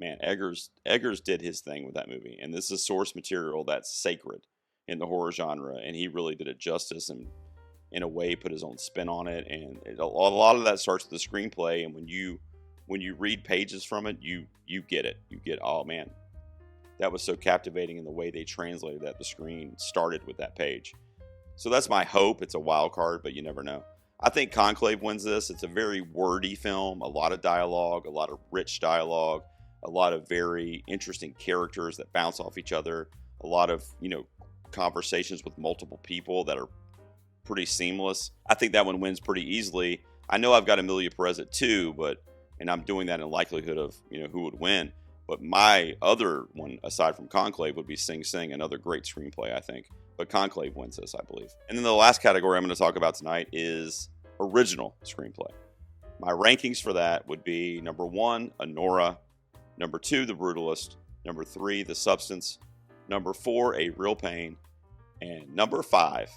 man, Eggers did his thing with that movie, and this is source material that's sacred in the horror genre, and he really did it justice, and in a way put his own spin on it. And a lot of that starts with the screenplay, and when you read pages from it, you get it. You get, oh man, that was so captivating in the way they translated that. The screen started with that page. So that's my hope. It's a wild card, but you never know. I think Conclave wins this. It's a very wordy film, a lot of dialogue, a lot of rich dialogue, a lot of very interesting characters that bounce off each other, a lot of, conversations with multiple people that are pretty seamless. I think that one wins pretty easily. I know I've got Emilia Perez at 2, and I'm doing that in likelihood of, who would win. But my other one, aside from Conclave, would be Sing Sing, another great screenplay, I think. But Conclave wins this, I believe. And then the last category I'm going to talk about tonight is original screenplay. My rankings for that would be number 1, Anora, number 2, The Brutalist, number 3, The Substance, number 4, A Real Pain, and number 5,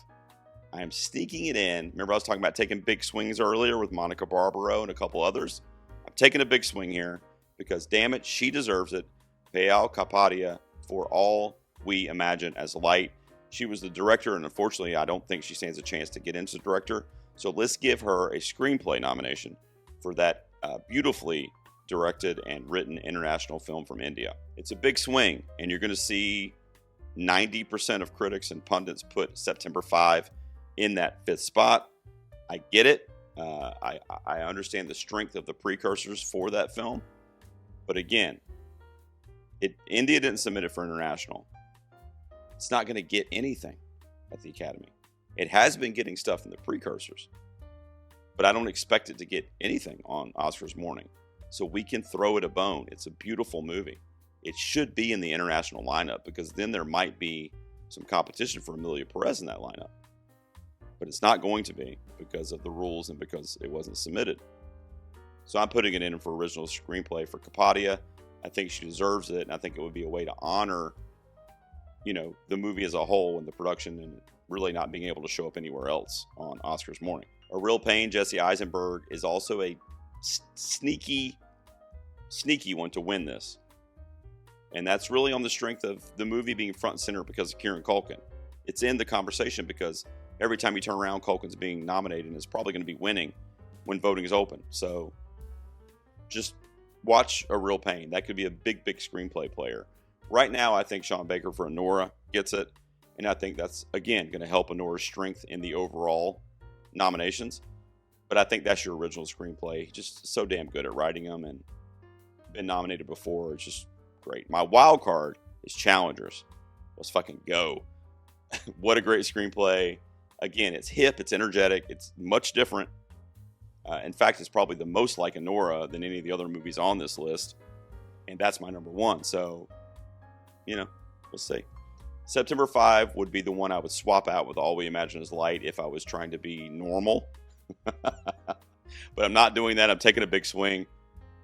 I am sneaking it in. Remember I was talking about taking big swings earlier with Monica Barbaro and a couple others? I'm taking a big swing here because, damn it, she deserves it. Payal Kapadia for All We Imagine as Light. She was the director, and unfortunately, I don't think she stands a chance to get into director. So let's give her a screenplay nomination for that beautifully directed and written international film from India. It's a big swing, and you're going to see 90% of critics and pundits put September 5 in that 5th spot. I get it. I understand the strength of the precursors for that film. But again, India didn't submit it for international. It's not going to get anything at the Academy. It has been getting stuff in the precursors, but I don't expect it to get anything on Oscars morning. So we can throw it a bone. It's a beautiful movie. It should be in the international lineup because then there might be some competition for Emilia Perez in that lineup. But it's not going to be because of the rules and because it wasn't submitted. So I'm putting it in for original screenplay for Kapadia. I think she deserves it, and I think it would be a way to honor, the movie as a whole and the production, and really not being able to show up anywhere else on Oscars morning. A Real Pain, Jesse Eisenberg, is also a sneaky one to win this. And that's really on the strength of the movie being front and center because of Kieran Culkin. It's in the conversation because every time you turn around, Culkin's being nominated and is probably going to be winning when voting is open. So just watch A Real Pain. That could be a big screenplay player. Right now, I think Sean Baker for Anora gets it. And I think that's, again, going to help Anora's strength in the overall nominations. But I think that's your original screenplay. Just so damn good at writing them and been nominated before. It's just great. My wild card is Challengers. Let's fucking go. What a great screenplay. Again, it's hip, it's energetic, it's much different. In fact, it's probably the most like Anora than any of the other movies on this list. And that's my number 1. So, we'll see. September 5 would be the one I would swap out with All We Imagine Is Light if I was trying to be normal. But I'm not doing that. I'm taking a big swing.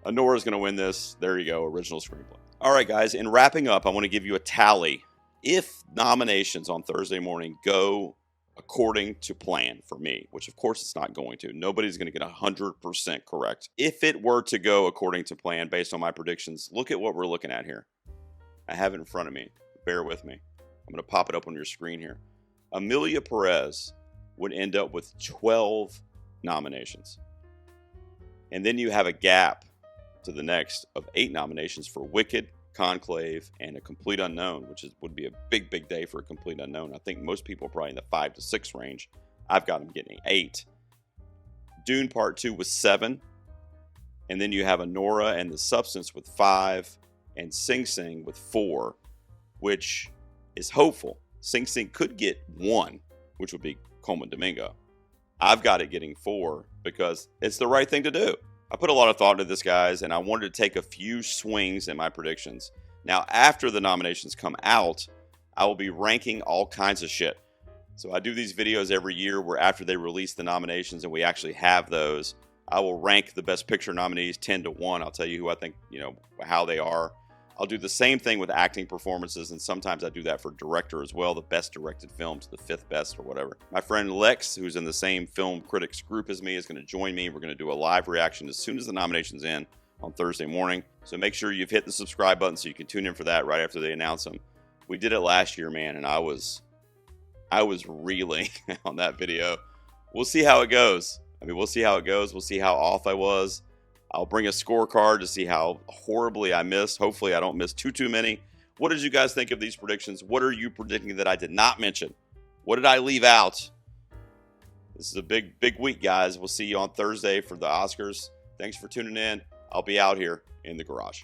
Anora's going to win this. There you go. Original screenplay. All right, guys. In wrapping up, I want to give you a tally. If nominations on Thursday morning go according to plan for me, which of course it's not going to. Nobody's going to get 100% correct. If it were to go according to plan based on my predictions, look at what we're looking at here. I have it in front of me. Bear with me. I'm going to pop it up on your screen here. Emilia Perez would end up with 12 nominations. And then you have a gap to the next of 8 nominations for Wicked, Conclave, and A Complete Unknown, which would be a big day for A Complete Unknown. I think most people are probably in the 5 to 6 range. I've got them getting 8. Dune Part 2 was 7. And then you have Anora and The Substance with 5. And Sing Sing with 4, which is hopeful. Sing Sing could get 1, which would be Coleman Domingo. I've got it getting 4 because it's the right thing to do. I put a lot of thought into this, guys, and I wanted to take a few swings in my predictions. Now, after the nominations come out, I will be ranking all kinds of shit. So I do these videos every year where after they release the nominations and we actually have those, I will rank the Best Picture nominees 10 to 1. I'll tell you who I think, how they are. I'll do the same thing with acting performances, and sometimes I do that for director as well, the best directed films, the 5th best or whatever. My friend Lex, who's in the same film critics group as me, is going to join me. We're going to do a live reaction as soon as the nomination's in. on Thursday morning. So make sure you've hit the subscribe button so you can tune in for that right after they announce them. We did it last year, man, and I was reeling on that video. We'll see how it goes. We'll see how it goes. We'll see how off I was. I'll bring a scorecard to see how horribly I missed. Hopefully I don't miss too many. What did you guys think of these predictions? What are you predicting that I did not mention? What did I leave out? This is a big week, guys. We'll see you on Thursday for the Oscars. Thanks for tuning in. I'll be out here in the garage.